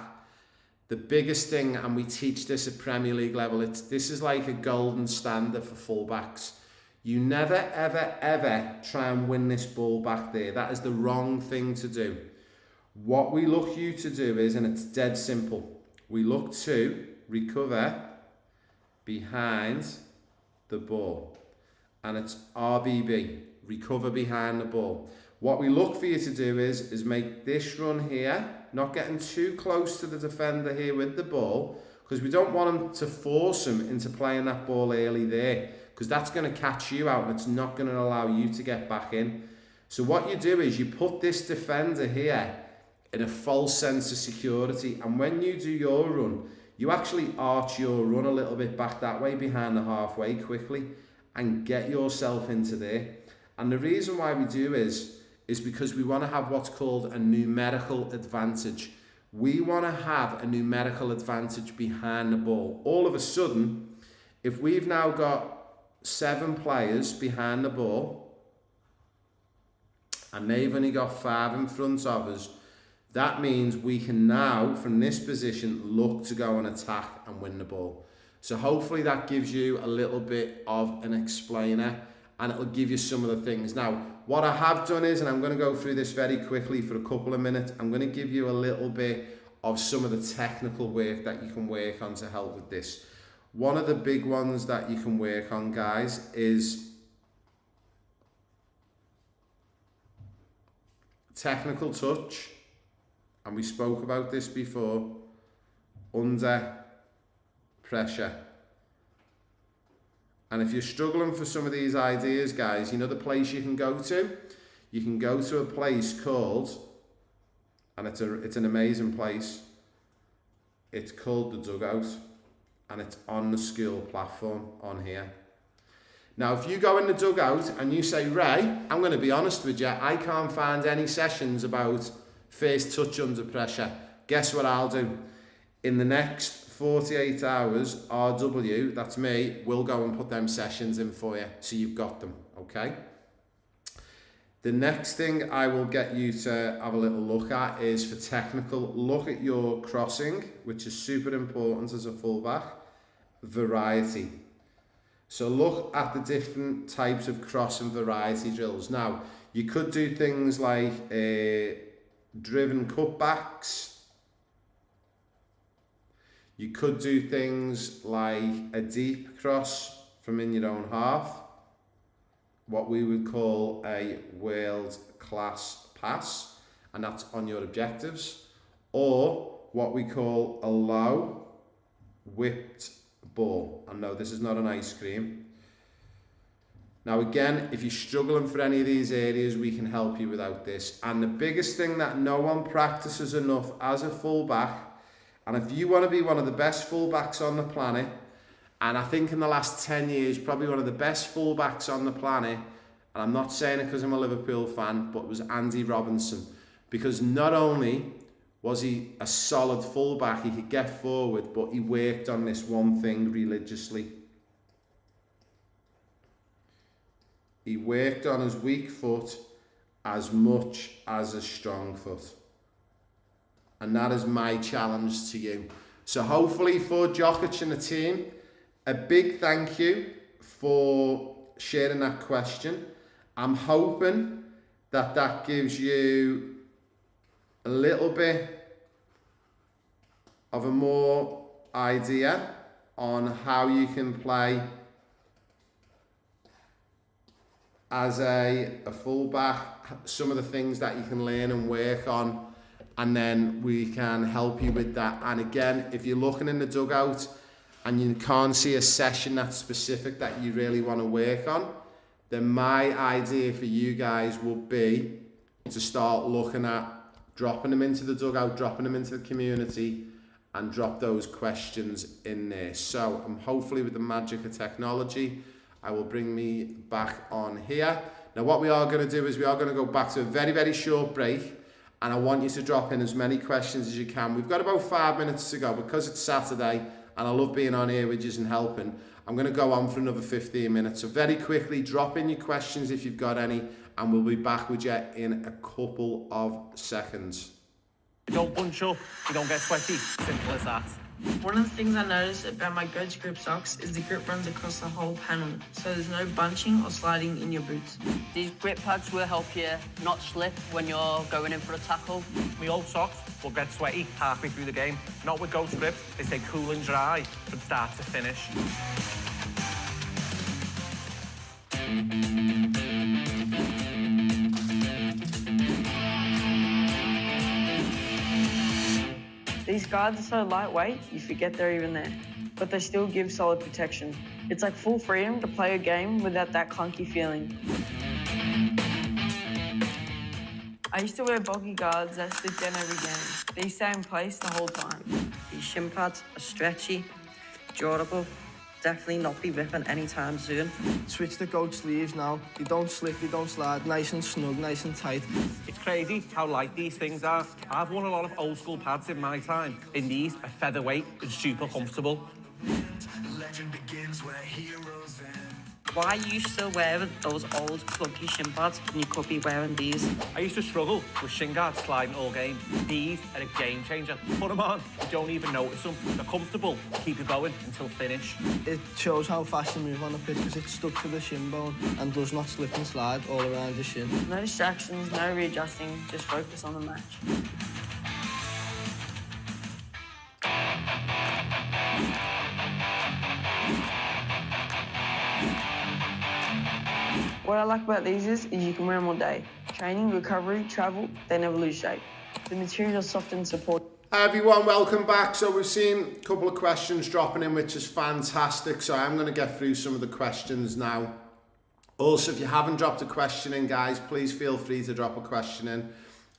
the biggest thing, and we teach this at Premier League level, this is like a golden standard for fullbacks. You never, ever, ever try and win this ball back there. That is the wrong thing to do. What we look you to do is, and it's dead simple, we look to recover behind the ball. And it's RBB, recover behind the ball. What we look for you to do is make this run here, not getting too close to the defender here with the ball, because we don't want him to force him into playing that ball early there, because that's going to catch you out and it's not going to allow you to get back in. So what you do is you put this defender here in a false sense of security, and when you do your run, you actually arch your run a little bit back that way behind the halfway quickly and get yourself into there. And the reason why we do is because we want to have what's called a numerical advantage. We want to have a numerical advantage behind the ball. All of a sudden, if we've now got 7 players behind the ball and they've only got 5 in front of us, that means we can now, from this position, look to go and attack and win the ball. So hopefully that gives you a little bit of an explainer, and it'll give you some of the things. Now, what I have done is, and I'm going to go through this very quickly for a couple of minutes, I'm going to give you a little bit of some of the technical work that you can work on to help with this. One of the big ones that you can work on, guys, is technical touch. And we spoke about this before, under pressure. And if you're struggling for some of these ideas, guys, you know the place you can go to? You can go to a place called, and it's an amazing place, it's called The Dugout, and it's on the school platform on here. Now, if you go in the dugout and you say, Ray, I'm going to be honest with you, I can't find any sessions about first touch under pressure. Guess what I'll do? In the next 48 hours, RW, that's me, will go and put them sessions in for you, so you've got them, okay? The next thing I will get you to have a little look at is for technical, look at your crossing, which is super important as a fullback, variety. So look at the different types of crossing variety drills. Now, you could do things like driven cutbacks. You could do things like a deep cross from in your own half, what we would call a world-class pass, and that's on your objectives, or what we call a low whipped ball. And no, this is not an ice cream. Now again, if you're struggling for any of these areas, we can help you without this. And the biggest thing that no one practices enough as a fullback, and if you want to be one of the best fullbacks on the planet, and I think in the last 10 years, probably one of the best fullbacks on the planet, and I'm not saying it because I'm a Liverpool fan, but it was Andy Robinson. Because not only was he a solid fullback, he could get forward, but he worked on this one thing religiously. He worked on his weak foot as much as his strong foot. And that is my challenge to you. So hopefully for Jokic and the team, a big thank you for sharing that question. I'm hoping that that gives you a little bit of a more idea on how you can play as a fullback, some of the things that you can learn and work on, and then we can help you with that. And again, if you're looking in the dugout and you can't see a session that's specific that you really want to work on, then my idea for you guys would be to start looking at dropping them into the dugout, dropping them into the community, and drop those questions in there. So hopefully with the magic of technology, I will bring me back on here. Now what we are going to do is we are going to go back to a very, very short break, and I want you to drop in as many questions as you can. We've got about 5 minutes to go because it's Saturday and I love being on here with you and helping. I'm going to go on for another 15 minutes. So very quickly, drop in your questions if you've got any, and we'll be back with you in a couple of seconds. You don't bunch up, you don't get sweaty. Simple as that. One of the things I noticed about my Goats Grip socks is the grip runs across the whole panel, so there's no bunching or sliding in your boots. These grip pads will help you not slip when you're going in for a tackle. My old socks will get sweaty halfway through the game. Not with Ghost Grip, they stay cool and dry from start to finish. These guards are so lightweight, you forget they're even there, but they still give solid protection. It's like full freedom to play a game without that clunky feeling. I used to wear bulky guards that slip down every game. These stay in place the whole time. These shin pads are stretchy, durable, definitely not be ripping anytime soon. Switch the goat sleeves now. They don't slip, they don't slide. Nice and snug, nice and tight. It's crazy how light these things are. I've worn a lot of old school pads in my time. In these, are featherweight and super comfortable. Legend begins where heroes end. Why are you still wearing those old clunky shin pads when you could be wearing these? I used to struggle with shin guards sliding all game. These are a game changer. Put them on, you don't even notice them. They're comfortable, keep you going until finish. It shows how fast you move on the pitch because it's stuck to the shin bone and does not slip and slide all around your shin. No distractions, no readjusting, just focus on the match. What I like about these is you can wear them all day. Training, recovery, travel, they never lose shape. The material is soft and supportive. Hi everyone, welcome back. So we've seen a couple of questions dropping in, which is fantastic. So I'm going to get through some of the questions now. Also, if you haven't dropped a question in, guys, please feel free to drop a question in.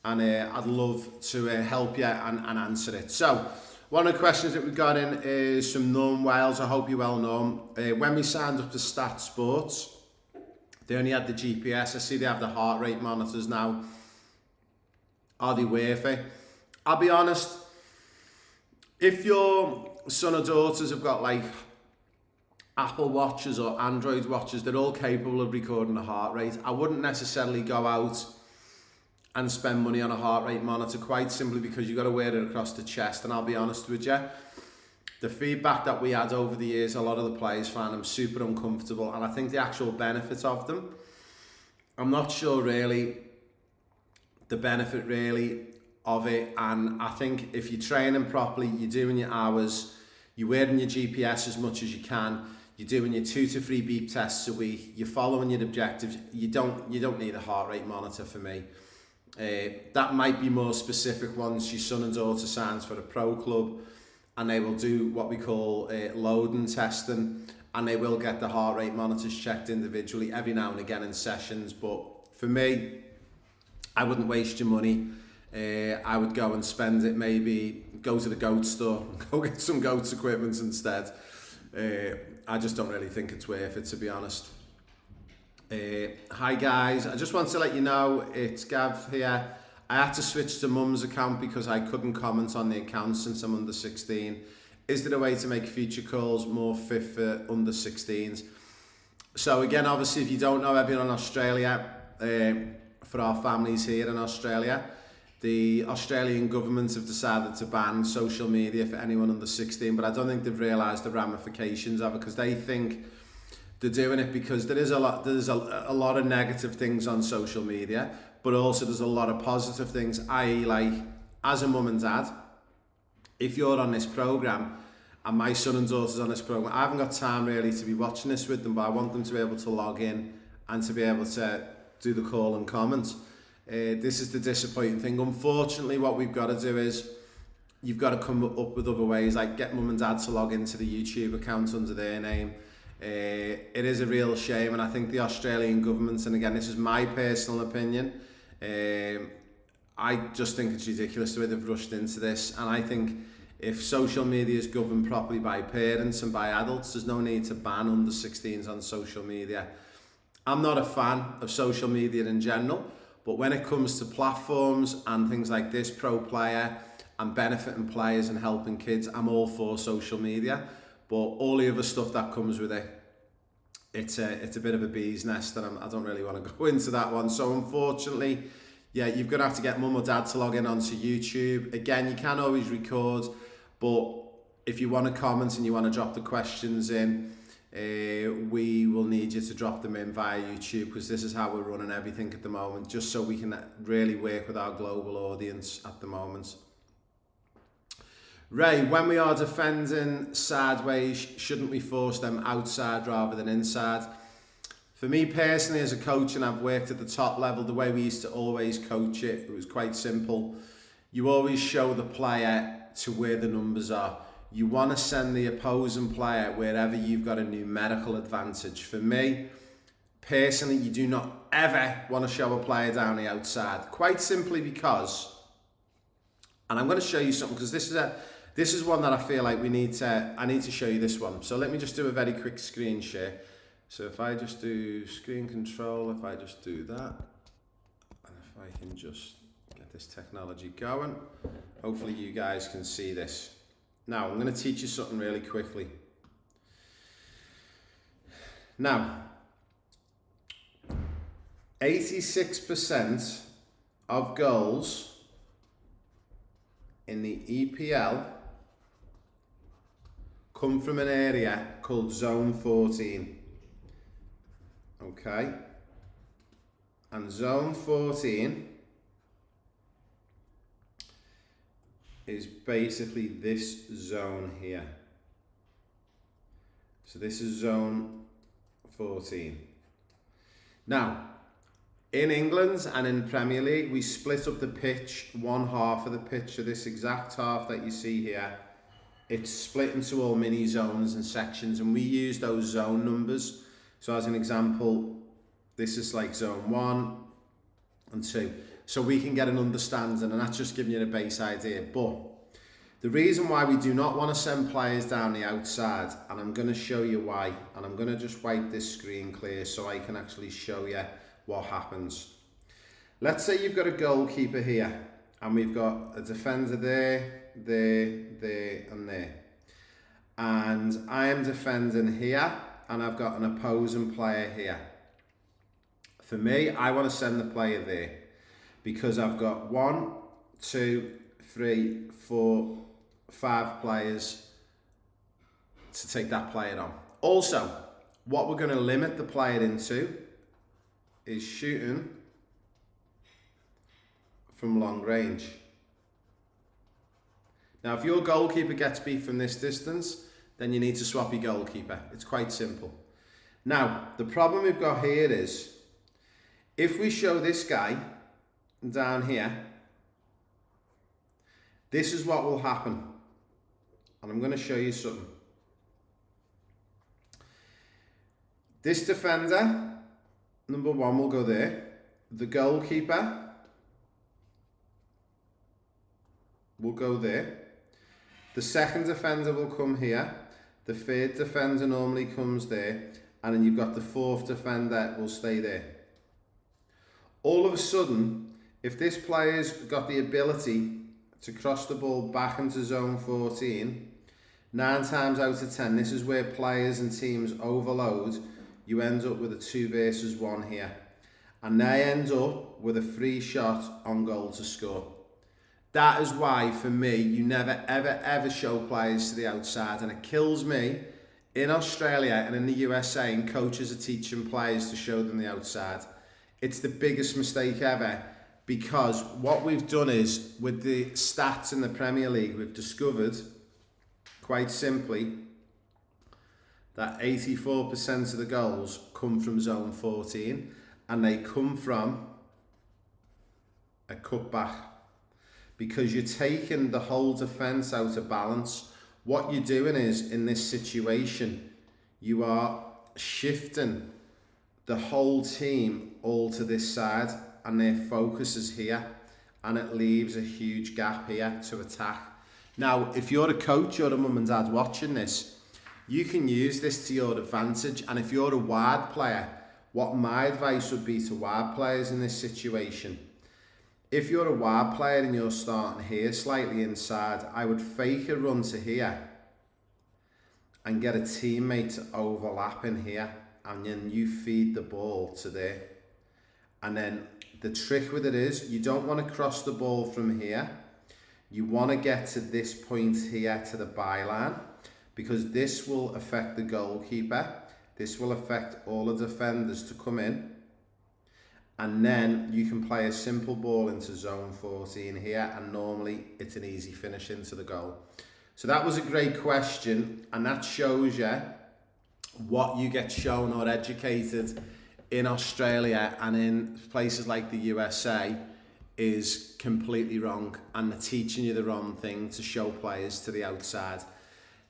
And I'd love to help you and answer it. So one of the questions that we got in is from Norm Wales. I hope you're well, Norm. When we signed up to Stat Sports, they only had the GPS. I see they have the heart rate monitors now. Are they worth it? I'll be honest, if your son or daughters have got like Apple Watches or Android watches, they're all capable of recording the heart rate. I wouldn't necessarily go out and spend money on a heart rate monitor, quite simply because you've got to wear it across the chest. And I'll be honest with you, the feedback that we had over the years, a lot of the players found them super uncomfortable, and I think the actual benefits of them, I'm not sure really the benefit really of it. And I think if you're training properly, you're doing your hours, you're wearing your GPS as much as you can, you're doing your 2 to 3 beep tests a week, you're following your objectives, you don't need a heart rate monitor for me. That might be more specific once your son and daughter signs for a pro club, and they will do what we call loading testing, and they will get the heart rate monitors checked individually every now and again in sessions. But for me, I wouldn't waste your money. I would go and spend it, maybe go to the goat store, go get some goats equipment instead. I just don't really think it's worth it, to be honest. Hi guys, I just want to let you know, it's Gav here. I had to switch to Mum's account because I couldn't comment on the account since I'm under 16. Is there a way to make future calls more fit for under 16s? So again, obviously, if you don't know, everyone in Australia, for our families here in Australia, the Australian government have decided to ban social media for anyone under 16, but I don't think they've realised the ramifications of it, because they think they're doing it because there's a lot of negative things on social media, but also there's a lot of positive things, i.e. like, as a mum and dad, if you're on this programme and my son and daughter's on this programme, I haven't got time really to be watching this with them, but I want them to be able to log in and to be able to do the call and comment. This is the disappointing thing. Unfortunately, what we've got to do is you've got to come up with other ways, like get mum and dad to log into the YouTube account under their name. It is a real shame, and I think the Australian government, and again, this is my personal opinion, I just think it's ridiculous the way they've rushed into this. And I think if social media is governed properly by parents and by adults, there's no need to ban under 16s on social media. I'm not a fan of social media in general, but when it comes to platforms and things like this, Pro Player, and benefiting players and helping kids, I'm all for social media. But all the other stuff that comes with it, it's a bit of a bee's nest, and I don't really want to go into that one. So unfortunately, yeah, you're going to have to get mum or dad to log in onto YouTube. Again, you can always record, but if you want to comment and you want to drop the questions in, we will need you to drop them in via YouTube, because this is how we're running everything at the moment, just so we can really work with our global audience at the moment. Ray, when we are defending sideways, shouldn't we force them outside rather than inside? For me personally, as a coach, and I've worked at the top level, the way we used to always coach it, it was quite simple. You always show the player to where the numbers are. You want to send the opposing player wherever you've got a numerical advantage. For me, personally, you do not ever want to show a player down the outside. Quite simply because, and I'm going to show you something, because this is one that I feel like I need to show you this one. So let me just do a very quick screen share. So if I just do screen control, if I just do that, and if I can just get this technology going, hopefully you guys can see this. Now, I'm going to teach you something really quickly. Now, 86% of goals in the EPL come from an area called Zone 14. Okay? And Zone 14 is basically this zone here. So this is Zone 14. Now, in England and in Premier League, we split up the pitch, one half of the pitch, so this exact half that you see here, it's split into all mini zones and sections, and we use those zone numbers. So as an example, this is like Zone 1 and 2. So we can get an understanding, and that's just giving you a base idea. But the reason why we do not want to send players down the outside, and I'm going to show you why, and I'm going to just wipe this screen clear so I can actually show you what happens. Let's say you've got a goalkeeper here, and we've got a defender there, and there. And I am defending here, and I've got an opposing player here. For me, I want to send the player there, because I've got 1, 2, 3, 4, 5 players to take that player on. Also, what we're going to limit the player into is shooting from long range. Now, if your goalkeeper gets beat from this distance, then you need to swap your goalkeeper. It's quite simple. Now, the problem we've got here is, if we show this guy down here, this is what will happen. And I'm going to show you something. This defender, number 1, will go there. The goalkeeper will go there. The second defender will come here. The third defender normally comes there. And then you've got the fourth defender will stay there. All of a sudden, if this player's got the ability to cross the ball back into Zone 14, 9 times out of 10, this is where players and teams overload. You end up with a 2 versus 1 here. And they end up with a free shot on goal to score. That is why, for me, you never, ever, ever show players to the outside. And it kills me in Australia and in the USA, and coaches are teaching players to show them the outside. It's the biggest mistake ever, because what we've done is, with the stats in the Premier League, we've discovered, quite simply, that 84% of the goals come from Zone 14, and they come from a cutback, because you're taking the whole defence out of balance. What you're doing is, in this situation, you are shifting the whole team all to this side, and their focus is here, and it leaves a huge gap here to attack. Now, if you're a coach or a mum and dad watching this, you can use this to your advantage. And if you're a wide player, what my advice would be to wide players in this situation, if you're a wide player and you're starting here slightly inside, I would fake a run to here and get a teammate to overlap in here, and then you feed the ball to there. And then the trick with it is, you don't want to cross the ball from here. you want to get to this point here to the byline, because this will affect the goalkeeper. This will affect all the defenders to come in. And then you can play a simple ball into zone 14 here, and normally it's an easy finish into the goal. So that was a great question, and that shows you what you get shown or educated in Australia and in places like the USA is completely wrong, and they're teaching you the wrong thing to show players to the outside.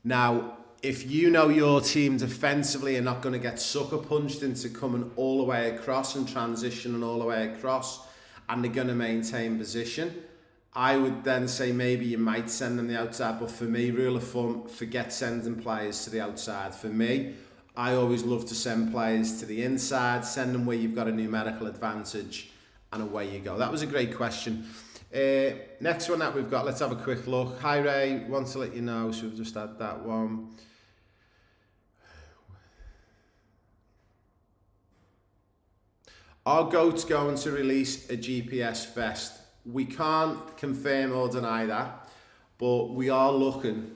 Now, if you know your team defensively are not going to get sucker punched into coming all the way across and transitioning all the way across, and they're going to maintain position, I would then say maybe you might send them the outside. But for me, rule of thumb, forget sending players to the outside. For me, I always love to send players to the inside, send them where you've got a numerical advantage, and away you go. That was a great question. Next one that we've got, let's have a quick look. Hi Ray, want to let you know, so we've just had that one. Are GOATs going to release a GPS vest? We can't confirm or deny that, but we are looking,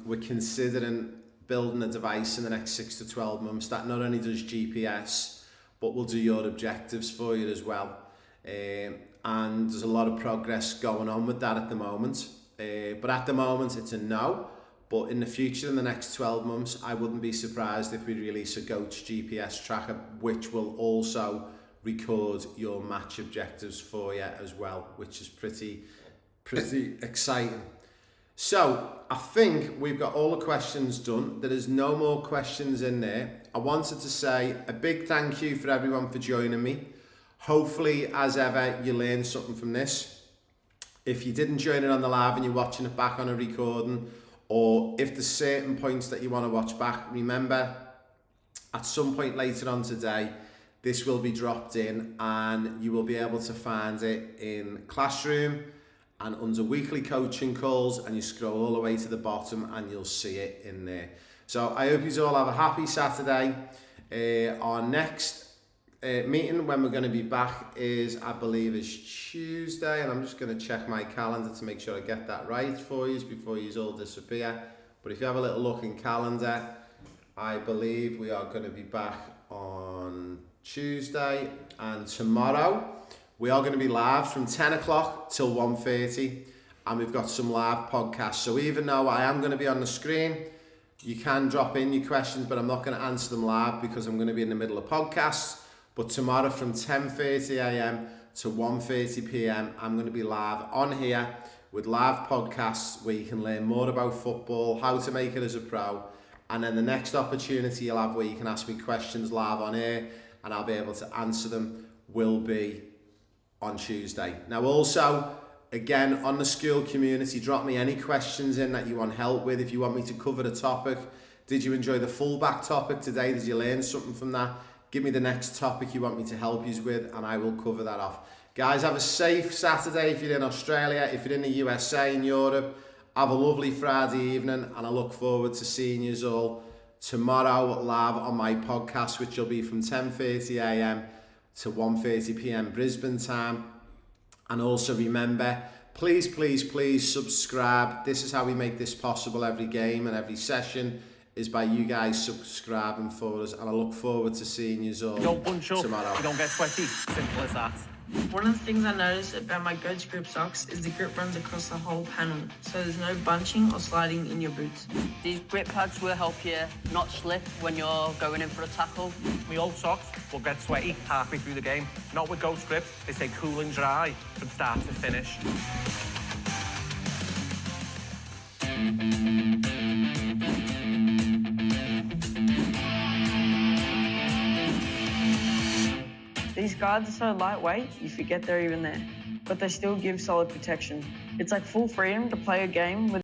we're considering building a device in the next 6 to 12 months that not only does GPS, but will do your objectives for you as well. And there's a lot of progress going on with that at the moment. But at the moment, it's a no. But in the future, in the next 12 months, I wouldn't be surprised if we release a GOATs GPS tracker, which will also record your match objectives for you as well, which is pretty exciting. So I think we've got all the questions done. There is no more questions in there. I wanted to say a big thank you for everyone for joining me. Hopefully, as ever, you learned something from this. If you didn't join it on the live and you're watching it back on a recording, or if there's certain points that you want to watch back, remember, at some point later on today, this will be dropped in and you will be able to find it in Classroom and under weekly coaching calls, and you scroll all the way to the bottom and you'll see it in there. So I hope you all have a happy Saturday. Our next meeting when we're going to be back is, I believe, is Tuesday, and I'm just going to check my calendar to make sure I get that right for you before you all disappear. But if you have a little look in calendar, I believe we are going to be back on Tuesday, and tomorrow we are going to be live from 10 o'clock till 1:30, and we've got some live podcasts. So even though I am going to be on the screen, you can drop in your questions, but I'm not going to answer them live because I'm going to be in the middle of podcasts. But tomorrow from 10:30 a.m. to 1:30 p.m, I'm going to be live on here with live podcasts where you can learn more about football, how to make it as a pro, and then the next opportunity you'll have where you can ask me questions live on air and I'll be able to answer them will be on Tuesday. Now also, again, on the school community, drop me any questions in that you want help with. If you want me to cover the topic, did you enjoy the fullback topic today? Did you learn something from that? Give me the next topic you want me to help you with and I will cover that off. Guys, have a safe Saturday if you're in Australia. If you're in the USA and Europe, have a lovely Friday evening, and I look forward to seeing you all tomorrow live on my podcast, which will be from 10:30 a.m. to 1:30 p.m. Brisbane time. And also remember, please, please, please subscribe. This is how we make this possible. Every game and every session is by you guys subscribing for us, and I look forward to seeing you all Don't bunch up, tomorrow. you don't get sweaty. Simple as that. One of the things I noticed about my GOATs grip socks is the grip runs across the whole panel, so there's no bunching or sliding in your boots. These grip pads will help you not slip when you're going in for a tackle. My old socks will get sweaty halfway through the game. Not with Ghost Grips, they stay cool and dry from start to finish. These guards are so lightweight, you forget they're even there, but they still give solid protection. It's like full freedom to play a game with